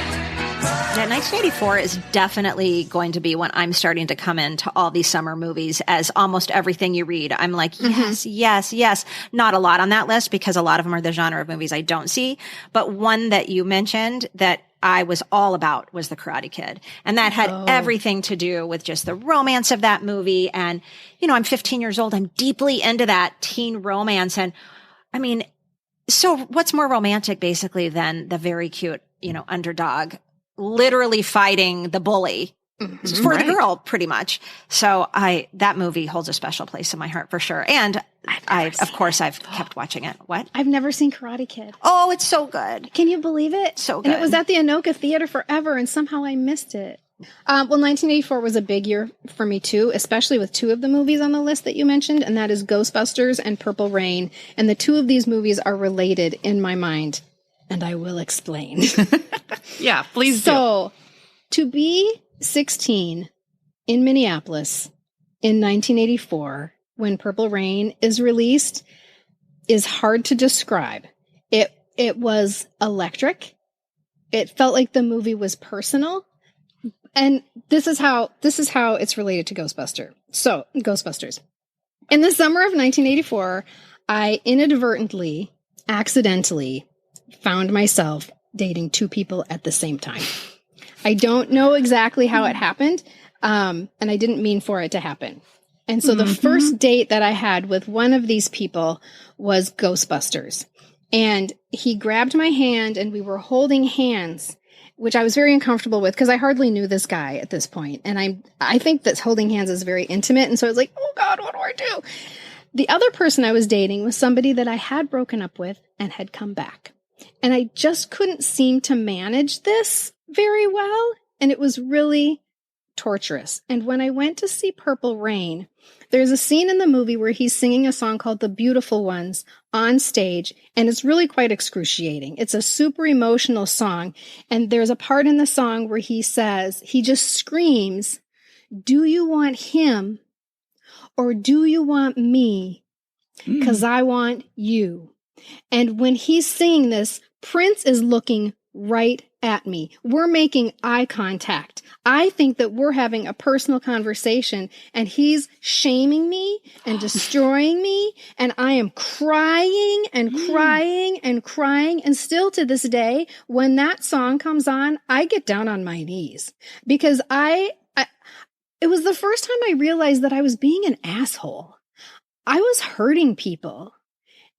Yeah, 1984 is definitely going to be when I'm starting to come into all these summer movies. As almost everything you read, I'm like, yes, yes, yes. Not a lot on that list because a lot of them are the genre of movies I don't see. But one that you mentioned that I was all about was The Karate Kid. And that had everything to do with just the romance of that movie. And, I'm 15 years old. I'm deeply into that teen romance. And I mean, so what's more romantic basically than the very cute, underdog literally fighting the bully for the girl pretty much. So that movie holds a special place in my heart for sure. And I've kept watching it. What? I've never seen Karate Kid. Oh, it's so good. Can you believe it? So good. And it was at the Anoka Theater forever, and somehow I missed it. 1984 was a big year for me too, especially with two of the movies on the list that you mentioned, and that is Ghostbusters and Purple Rain. And the two of these movies are related in my mind, and I will explain. Yeah, please do. So, to be 16 in Minneapolis in 1984 when Purple Rain is released is hard to describe. It was electric. It felt like the movie was personal. And this is how it's related to Ghostbusters. So, Ghostbusters. In the summer of 1984, I inadvertently, accidentally found myself dating two people at the same time. I don't know exactly how it happened, and I didn't mean for it to happen. And so the first date that I had with one of these people was Ghostbusters. And he grabbed my hand, and we were holding hands, which I was very uncomfortable with because I hardly knew this guy at this point. And I think that holding hands is very intimate. And so I was like, oh God, what do I do? The other person I was dating was somebody that I had broken up with and had come back. And I just couldn't seem to manage this very well. And it was really torturous. And when I went to see Purple Rain, there's a scene in the movie where he's singing a song called The Beautiful Ones on stage. And it's really quite excruciating. It's a super emotional song. And there's a part in the song where he just screams, do you want him or do you want me? 'Cause I want you. And when he's singing this, Prince is looking right at me. We're making eye contact. I think that we're having a personal conversation and he's shaming me and destroying me. And I am crying and crying and crying. And still to this day, when that song comes on, I get down on my knees because it was the first time I realized that I was being an asshole. I was hurting people.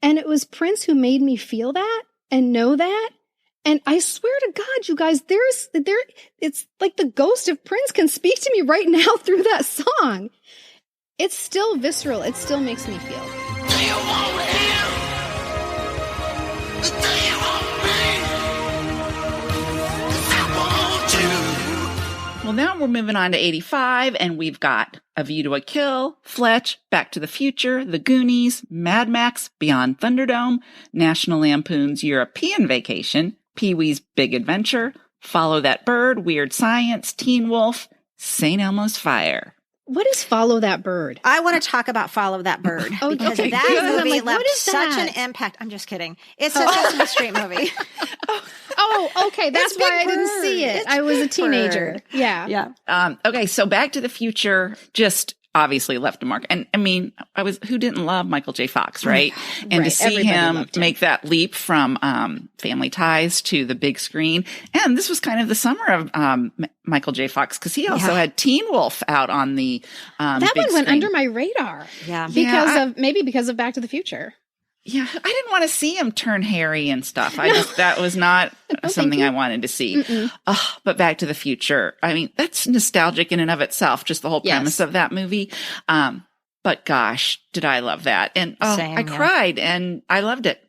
And it was Prince who made me feel that and know that. And I swear to God, you guys, it's like the ghost of Prince can speak to me right now through that song. It's still visceral. It still makes me feel. Do you want him? Do you want me? 'Cause I want you. Well, now we're moving on to 85, and we've got A View to a Kill, Fletch, Back to the Future, The Goonies, Mad Max, Beyond Thunderdome, National Lampoon's European Vacation, Pee-wee's Big Adventure, Follow That Bird, Weird Science, Teen Wolf, St. Elmo's Fire. What is Follow That Bird? I want to talk about Follow That Bird because okay, that good. movie I'm like, left what is such that? an impact. I'm just kidding. It's a Sesame Street movie. Oh, okay. That's It's why Big I didn't Bird. see it. It's I was a Big teenager. Bird. Yeah. Yeah. Okay, so Back to the Future, just obviously left a mark. And I mean, who didn't love Michael J. Fox, right? And to see Everybody him loved him. make that leap from Family Ties to the big screen. And this was kind of the summer of Michael J. Fox, because he also had Teen Wolf out on the that big one went screen. under my radar. Yeah. Because of Back to the Future. Yeah, I didn't want to see him turn hairy and stuff. That was not something I wanted to see. But Back to the Future, I mean, that's nostalgic in and of itself, just the whole premise of that movie. But gosh, did I love that. And I cried and I loved it.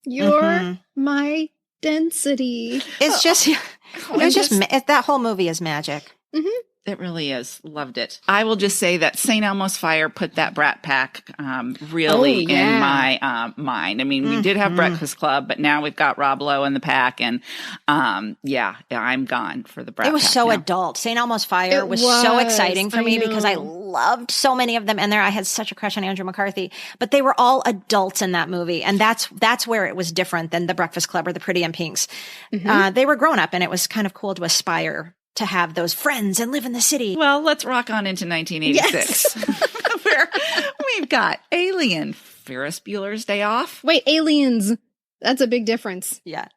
You're my density. It's just, that whole movie is magic. It really is. Loved it. I will just say that St. Elmo's Fire put that Brat Pack really in my mind. I mean, we did have Breakfast Club, but now we've got Rob Lowe in the pack. And I'm gone for the Brat Pack. It was so now. adult. St. Elmo's Fire was so exciting for me because I loved so many of them. And I had such a crush on Andrew McCarthy. But they were all adults in that movie. And that's where it was different than the Breakfast Club or the Pretty in Pinks. They were grown up, and it was kind of cool to aspire to have those friends and live in the city. Well, let's rock on into 1986, where we've got Alien, Ferris Bueller's Day Off. Wait, Aliens. That's a big difference. Yeah.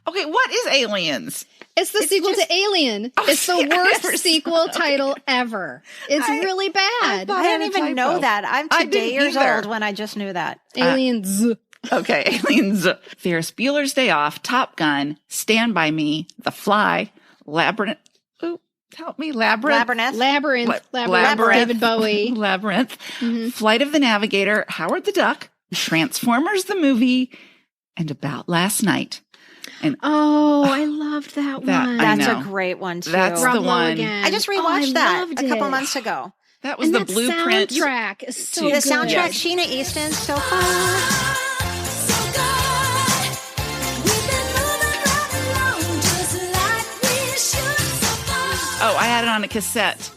Okay, what is Aliens? It's the sequel to Alien. It's the worst sequel title ever. It's really bad. I didn't even know that. I'm today years old when I just knew that. Aliens. Okay, Aliens. Ferris Bueller's Day Off, Top Gun, Stand By Me, The Fly, Labyrinth. Help me, Labyrinth. David Bowie. Labyrinth. Flight of the Navigator, Howard the Duck, Transformers the movie, and About Last Night. And I loved that one. That's a great one too. That's the one. I just rewatched that a couple months ago. That was the blueprint. The soundtrack is so The good. soundtrack, Sheena Easton, so fun. Oh, I had it on a cassette.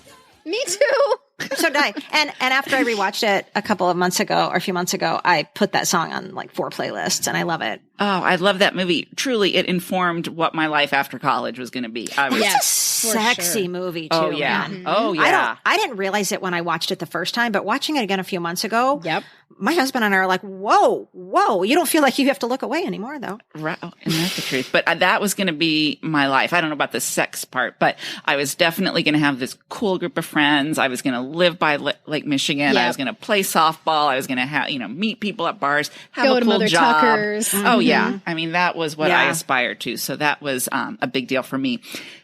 Me too. So did I. And after I rewatched it a couple of months ago or a few months ago, I put that song on like 4 playlists, and I love it. Oh, I love that movie. Truly, it informed what my life after college was going to be. It's a sexy movie too. Oh yeah. Man. Oh yeah. I didn't realize it when I watched it the first time, but watching it again a few months ago, my husband and I are like, whoa. You don't feel like you have to look away anymore, though. Right. Oh, isn't that the truth? But that was going to be my life. I don't know about the sex part, but I was definitely going to have this cool group of friends. I was going to live by Lake Michigan. I was going to play softball. I was going to have, meet people at bars, have Go a to cool Mother job. Tucker's. Oh yeah. I mean, that was what I aspired to. So that was a big deal for me.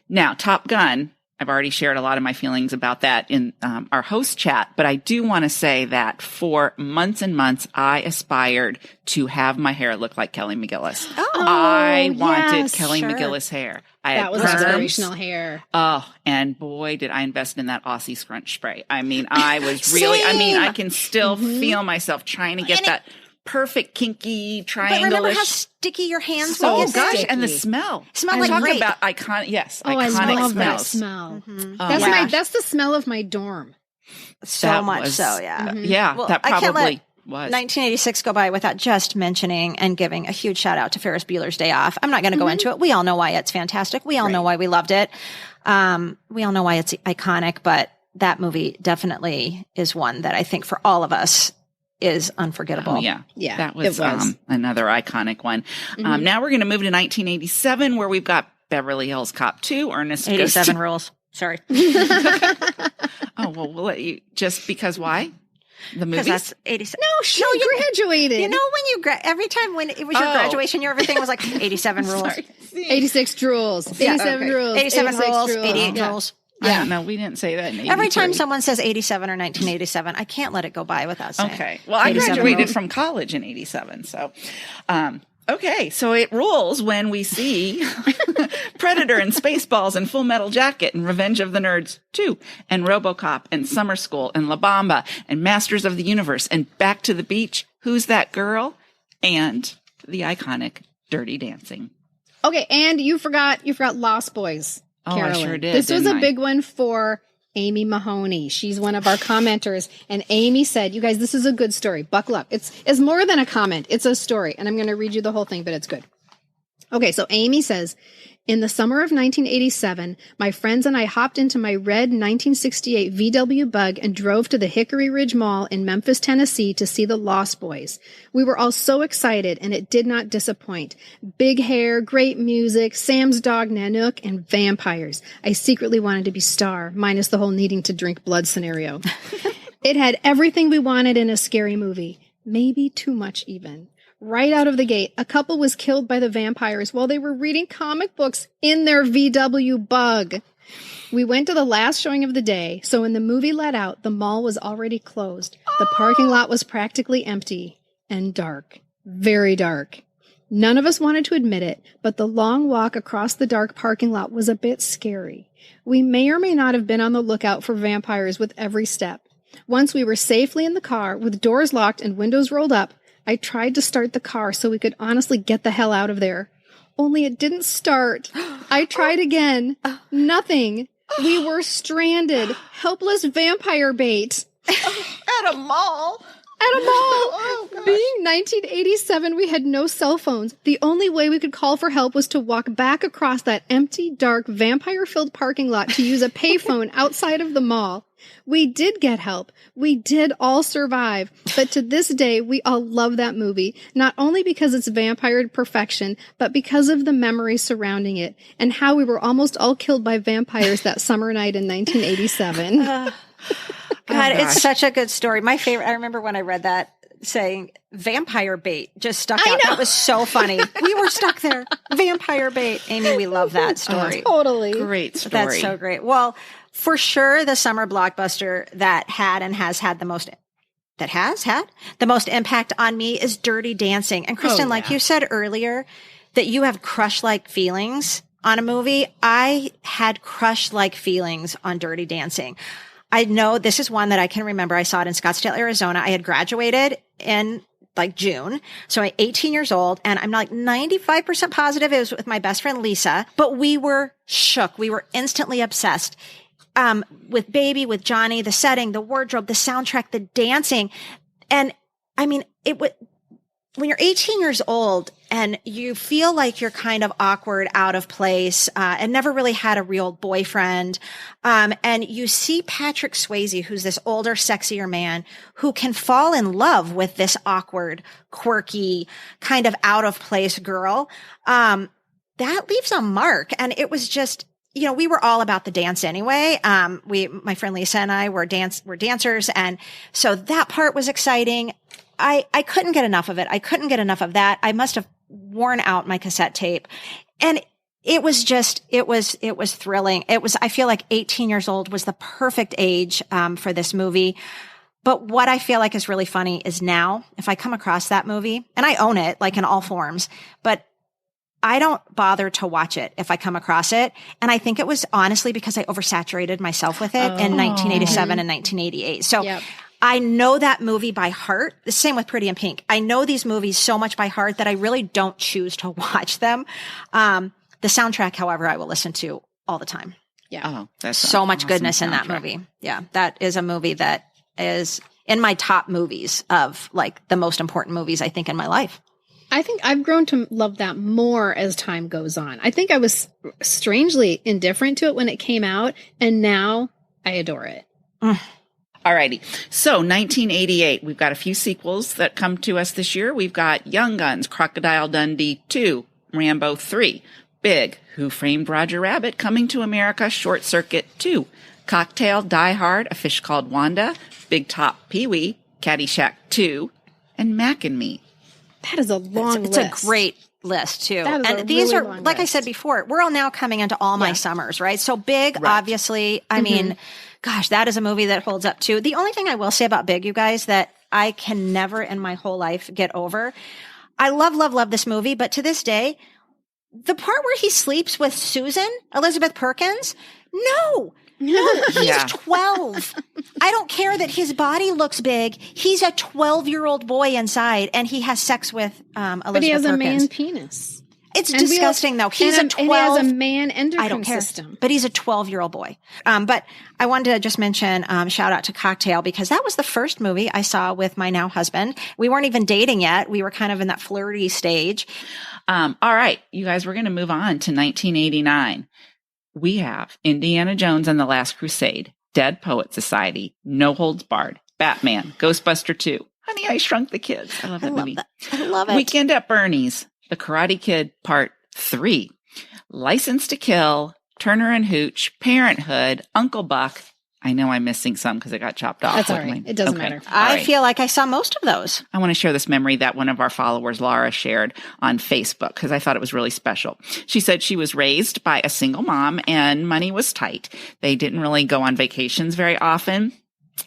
Now, Top Gun. I've already shared a lot of my feelings about that in our host chat, but I do want to say that for months and months, I aspired to have my hair look like Kelly McGillis. I wanted Kelly McGillis hair. That was inspirational hair. Oh, and boy, did I invest in that Aussie scrunch spray. I mean, I was really, I can still feel myself trying to get that perfect kinky triangle. But remember how sticky your hands so will get? Gosh, sticky. And the smell. Smell like talk grape. about iconic. Yes, I smells. love that smell. That's the smell of my dorm. So much so, yeah. Yeah, well, that probably was. 1986 go by without just mentioning and giving a huge shout out to Ferris Bueller's Day Off. I'm not going to go into it. We all know why it's fantastic. We all know why we loved it. We all know why it's iconic, but that movie definitely is one that I think for all of us is unforgettable. Oh, yeah. Yeah. That was another iconic one. Now we're going to move to 1987 where we've got Beverly Hills Cop 2, Ernest 87 Rules. Sorry. Oh, well, we'll let you, just because why? The movies? That's 87. No, she graduated. You know when you every time when it was your graduation, everything was like 87 rules. 86 rules. 87 rules. 87 rules. 88 rules. Yeah. I don't know. We didn't say that in 83. Every time someone says 87 or 1987, I can't let it go by without saying. Okay. Well, I graduated from college in 87. So, okay. So it rules when we see Predator and Spaceballs and Full Metal Jacket and Revenge of the Nerds 2 and RoboCop and Summer School and La Bamba and Masters of the Universe and Back to the Beach. Who's That Girl? And the iconic Dirty Dancing. Okay. And you forgot Lost Boys. Carolyn. I sure did. This was a big one for Amy Mahoney. She's one of our commenters. And Amy said, you guys, this is a good story. Buckle up. It's more than a comment. It's a story. And I'm going to read you the whole thing, but it's good. Okay, so Amy says, in the summer of 1987, my friends and I hopped into my red 1968 VW Bug and drove to the Hickory Ridge Mall in Memphis, Tennessee to see The Lost Boys. We were all so excited, and it did not disappoint. Big hair, great music, Sam's dog Nanook, and vampires. I secretly wanted to be Star, minus the whole needing to drink blood scenario. It had everything we wanted in a scary movie. Maybe too much even. Right out of the gate, a couple was killed by the vampires while they were reading comic books in their VW Bug. We went to the last showing of the day, so when the movie let out, the mall was already closed. The parking lot was practically empty and dark. Very dark. None of us wanted to admit it, but the long walk across the dark parking lot was a bit scary. We may or may not have been on the lookout for vampires with every step. Once we were safely in the car, with doors locked and windows rolled up, I tried to start the car so we could honestly get the hell out of there. Only it didn't start. I tried again. Nothing. We were stranded. Helpless vampire bait. At a mall. At a mall. Being 1987, we had no cell phones. The only way we could call for help was to walk back across that empty, dark, vampire-filled parking lot to use a payphone outside of the mall. We did get help. We did all survive. But to this day, we all love that movie, not only because it's vampire perfection, but because of the memories surrounding it and how we were almost all killed by vampires that summer night in 1987. God, it's such a good story. My favorite, I remember when I read that saying vampire bait just stuck out. That was so funny. We were stuck there. Vampire bait. Amy, we love that story. Totally. Great story. That's so great. Well, for sure, the summer blockbuster that had and has had the most impact on me is Dirty Dancing. And Kristen, like you said earlier, that you have crush-like feelings on a movie. I had crush-like feelings on Dirty Dancing. I know this is one that I can remember. I saw it in Scottsdale, Arizona. I had graduated in like June. So I'm 18 years old and I'm like 95% positive it was with my best friend Lisa, but we were shook. We were instantly obsessed. With Baby, with Johnny, the setting, the wardrobe, the soundtrack, the dancing. And I mean, when you're 18 years old and you feel like you're kind of awkward, out of place, and never really had a real boyfriend, and you see Patrick Swayze, who's this older, sexier man who can fall in love with this awkward, quirky, kind of out of place girl, that leaves a mark. And it was just, you know, we were all about the dance anyway. My friend Lisa and I were dancers. And so that part was exciting. I couldn't get enough of it. I couldn't get enough of that. I must have worn out my cassette tape. And it was thrilling. I feel like 18 years old was the perfect age, for this movie. But what I feel like is really funny is now, if I come across that movie, and I own it, like in all forms, but I don't bother to watch it if I come across it. And I think it was honestly because I oversaturated myself with it in 1987 and 1988. So I know that movie by heart. The same with Pretty in Pink. I know these movies so much by heart that I really don't choose to watch them. The soundtrack, however, I will listen to all the time. Yeah. Oh, that's so much awesome goodness in soundtrack. that movie. Yeah. That is a movie that is in my top movies of like the most important movies I think in my life. I think I've grown to love that more as time goes on. I think I was strangely indifferent to it when it came out, and now I adore it. All righty. So 1988, we've got a few sequels that come to us this year. We've got Young Guns, Crocodile Dundee 2, Rambo 3, Big, Who Framed Roger Rabbit, Coming to America, Short Circuit 2, Cocktail, Die Hard, A Fish Called Wanda, Big Top Pee-wee, Caddyshack 2, and Mac and Me. That is a long list. It's a great list too. And these really are, long like I list. said before, we're all now coming into all my summers, right? So Big, obviously, I mean, gosh, that is a movie that holds up too. The only thing I will say about Big, you guys, that I can never in my whole life get over. I love this movie, but to this day, the part where he sleeps with Susan, Elizabeth Perkins, no, he's 12. I don't care that his body looks big. He's a 12-year-old boy inside, and he has sex with Elizabeth Perkins. But he has a man penis. It's disgusting, though. He's a 12. And he has a man endocrine I don't care, system. but he's a 12-year-old boy. But I wanted to just mention, shout out to Cocktail, because that was the first movie I saw with my now husband. We weren't even dating yet. We were kind of in that flirty stage. All right, you guys, we're going to move on to 1989. We have Indiana Jones and the Last Crusade, Dead Poet Society, No Holds Barred, Batman, Ghostbuster 2, Honey, I Shrunk the Kids. I love that movie. I love it. Weekend at Bernie's, The Karate Kid Part 3, License to Kill, Turner and Hooch, Parenthood, Uncle Buck. I know I'm missing some because it got chopped off. That's all right. It doesn't matter. I feel like I saw most of those. I want to share this memory that one of our followers, Laura, shared on Facebook because I thought it was really special. She said she was raised by a single mom and money was tight. They didn't really go on vacations very often.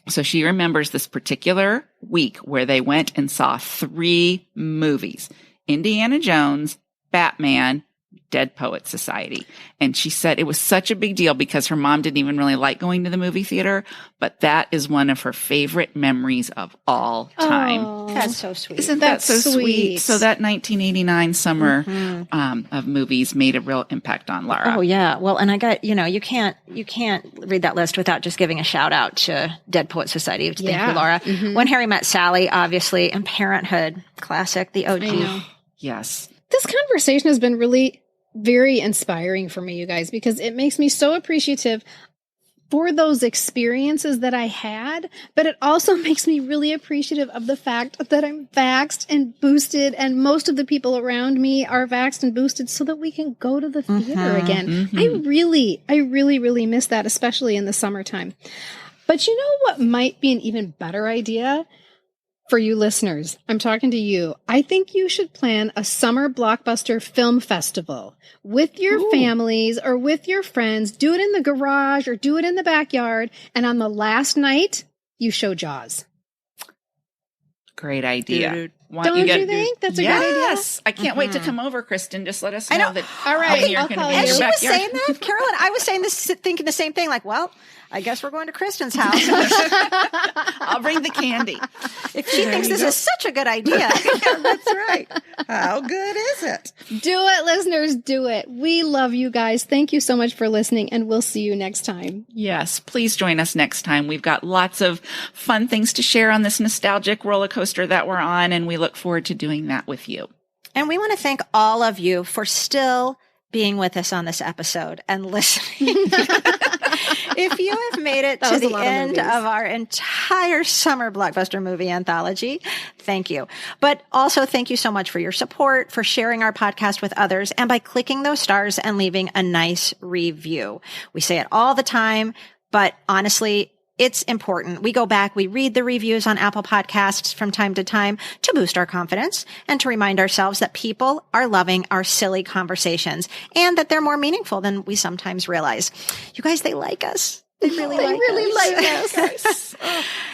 So she remembers this particular week where they went and saw 3 movies, Indiana Jones, Batman, Dead Poet Society. And she said it was such a big deal because her mom didn't even really like going to the movie theater, but that is one of her favorite memories of all time. Oh, That's so sweet. Isn't that That's so sweet? sweet. So that 1989 summer of movies made a real impact on Lara. Oh yeah. Well, and I got, you can't read that list without just giving a shout out to Dead Poet Society. Thank you, Laura. When Harry Met Sally, obviously, and Parenthood, classic, the OG. I know. Yes. This conversation has been really very inspiring for me, you guys, because it makes me so appreciative for those experiences that I had, but it also makes me really appreciative of the fact that I'm vaxxed and boosted, and most of the people around me are vaxxed and boosted so that we can go to the theater again. I really miss that, especially in the summertime. But you know what might be an even better idea? For you listeners, I'm talking to you. I think you should plan a summer blockbuster film festival with your families or with your friends. Do it in the garage or do it in the backyard. And on the last night, you show Jaws. Great idea. Don't you think? That's a great idea? Yes. I can't wait to come over, Kristen. Just let us know that. All right. You're I'll going to call be you. in And your she was backyard. saying that, Carolyn. I was saying this, thinking the same thing. Like, well, I guess we're going to Kristen's house. I'll bring the candy. If she thinks this is such a good idea. That's right. How good is it? Do it, listeners. Do it. We love you guys. Thank you so much for listening, and we'll see you next time. Yes, please join us next time. We've got lots of fun things to share on this nostalgic roller coaster that we're on, and we look forward to doing that with you. And we want to thank all of you for still being with us on this episode and listening. If you have made it to the end of our entire summer blockbuster movie anthology, thank you. But also thank you so much for your support, for sharing our podcast with others, and by clicking those stars and leaving a nice review. We say it all the time, but honestly, it's important. We go back, we read the reviews on Apple Podcasts from time to time to boost our confidence and to remind ourselves that people are loving our silly conversations and that they're more meaningful than we sometimes realize. You guys, they like us. They really like us.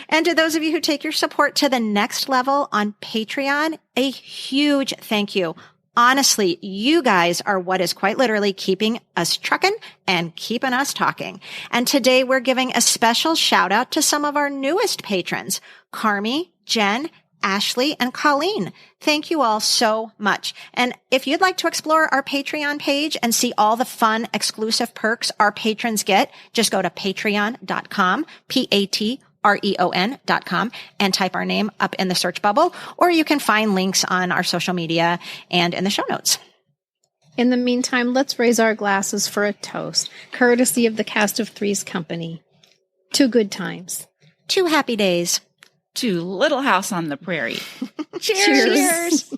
And to those of you who take your support to the next level on Patreon, a huge thank you. Honestly, you guys are what is quite literally keeping us trucking and keeping us talking. And today we're giving a special shout out to some of our newest patrons, Carmi, Jen, Ashley, and Colleen. Thank you all so much. And if you'd like to explore our Patreon page and see all the fun, exclusive perks our patrons get, just go to patreon.com, patreon.com, and type our name up in the search bubble, or you can find links on our social media and in the show notes. In the meantime, let's raise our glasses for a toast, courtesy of the cast of Three's Company. 2 good times. 2 happy days. To Little House on the Prairie. Cheers.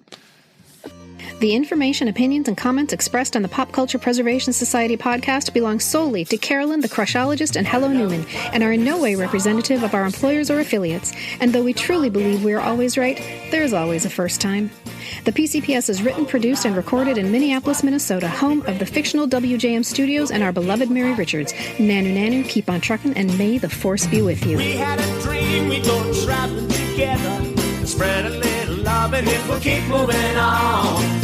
The information, opinions, and comments expressed on the Pop Culture Preservation Society podcast belong solely to Carolyn, the Crushologist, and Hello Newman, and are in no way representative of our employers or affiliates. And though we truly believe we are always right, there is always a first time. The PCPS is written, produced, and recorded in Minneapolis, Minnesota, home of the fictional WJM Studios and our beloved Mary Richards. Nanu Nanu, keep on trucking, and may the force be with you. We had a dream, we go traveling together. Spread a little love and it will keep moving on.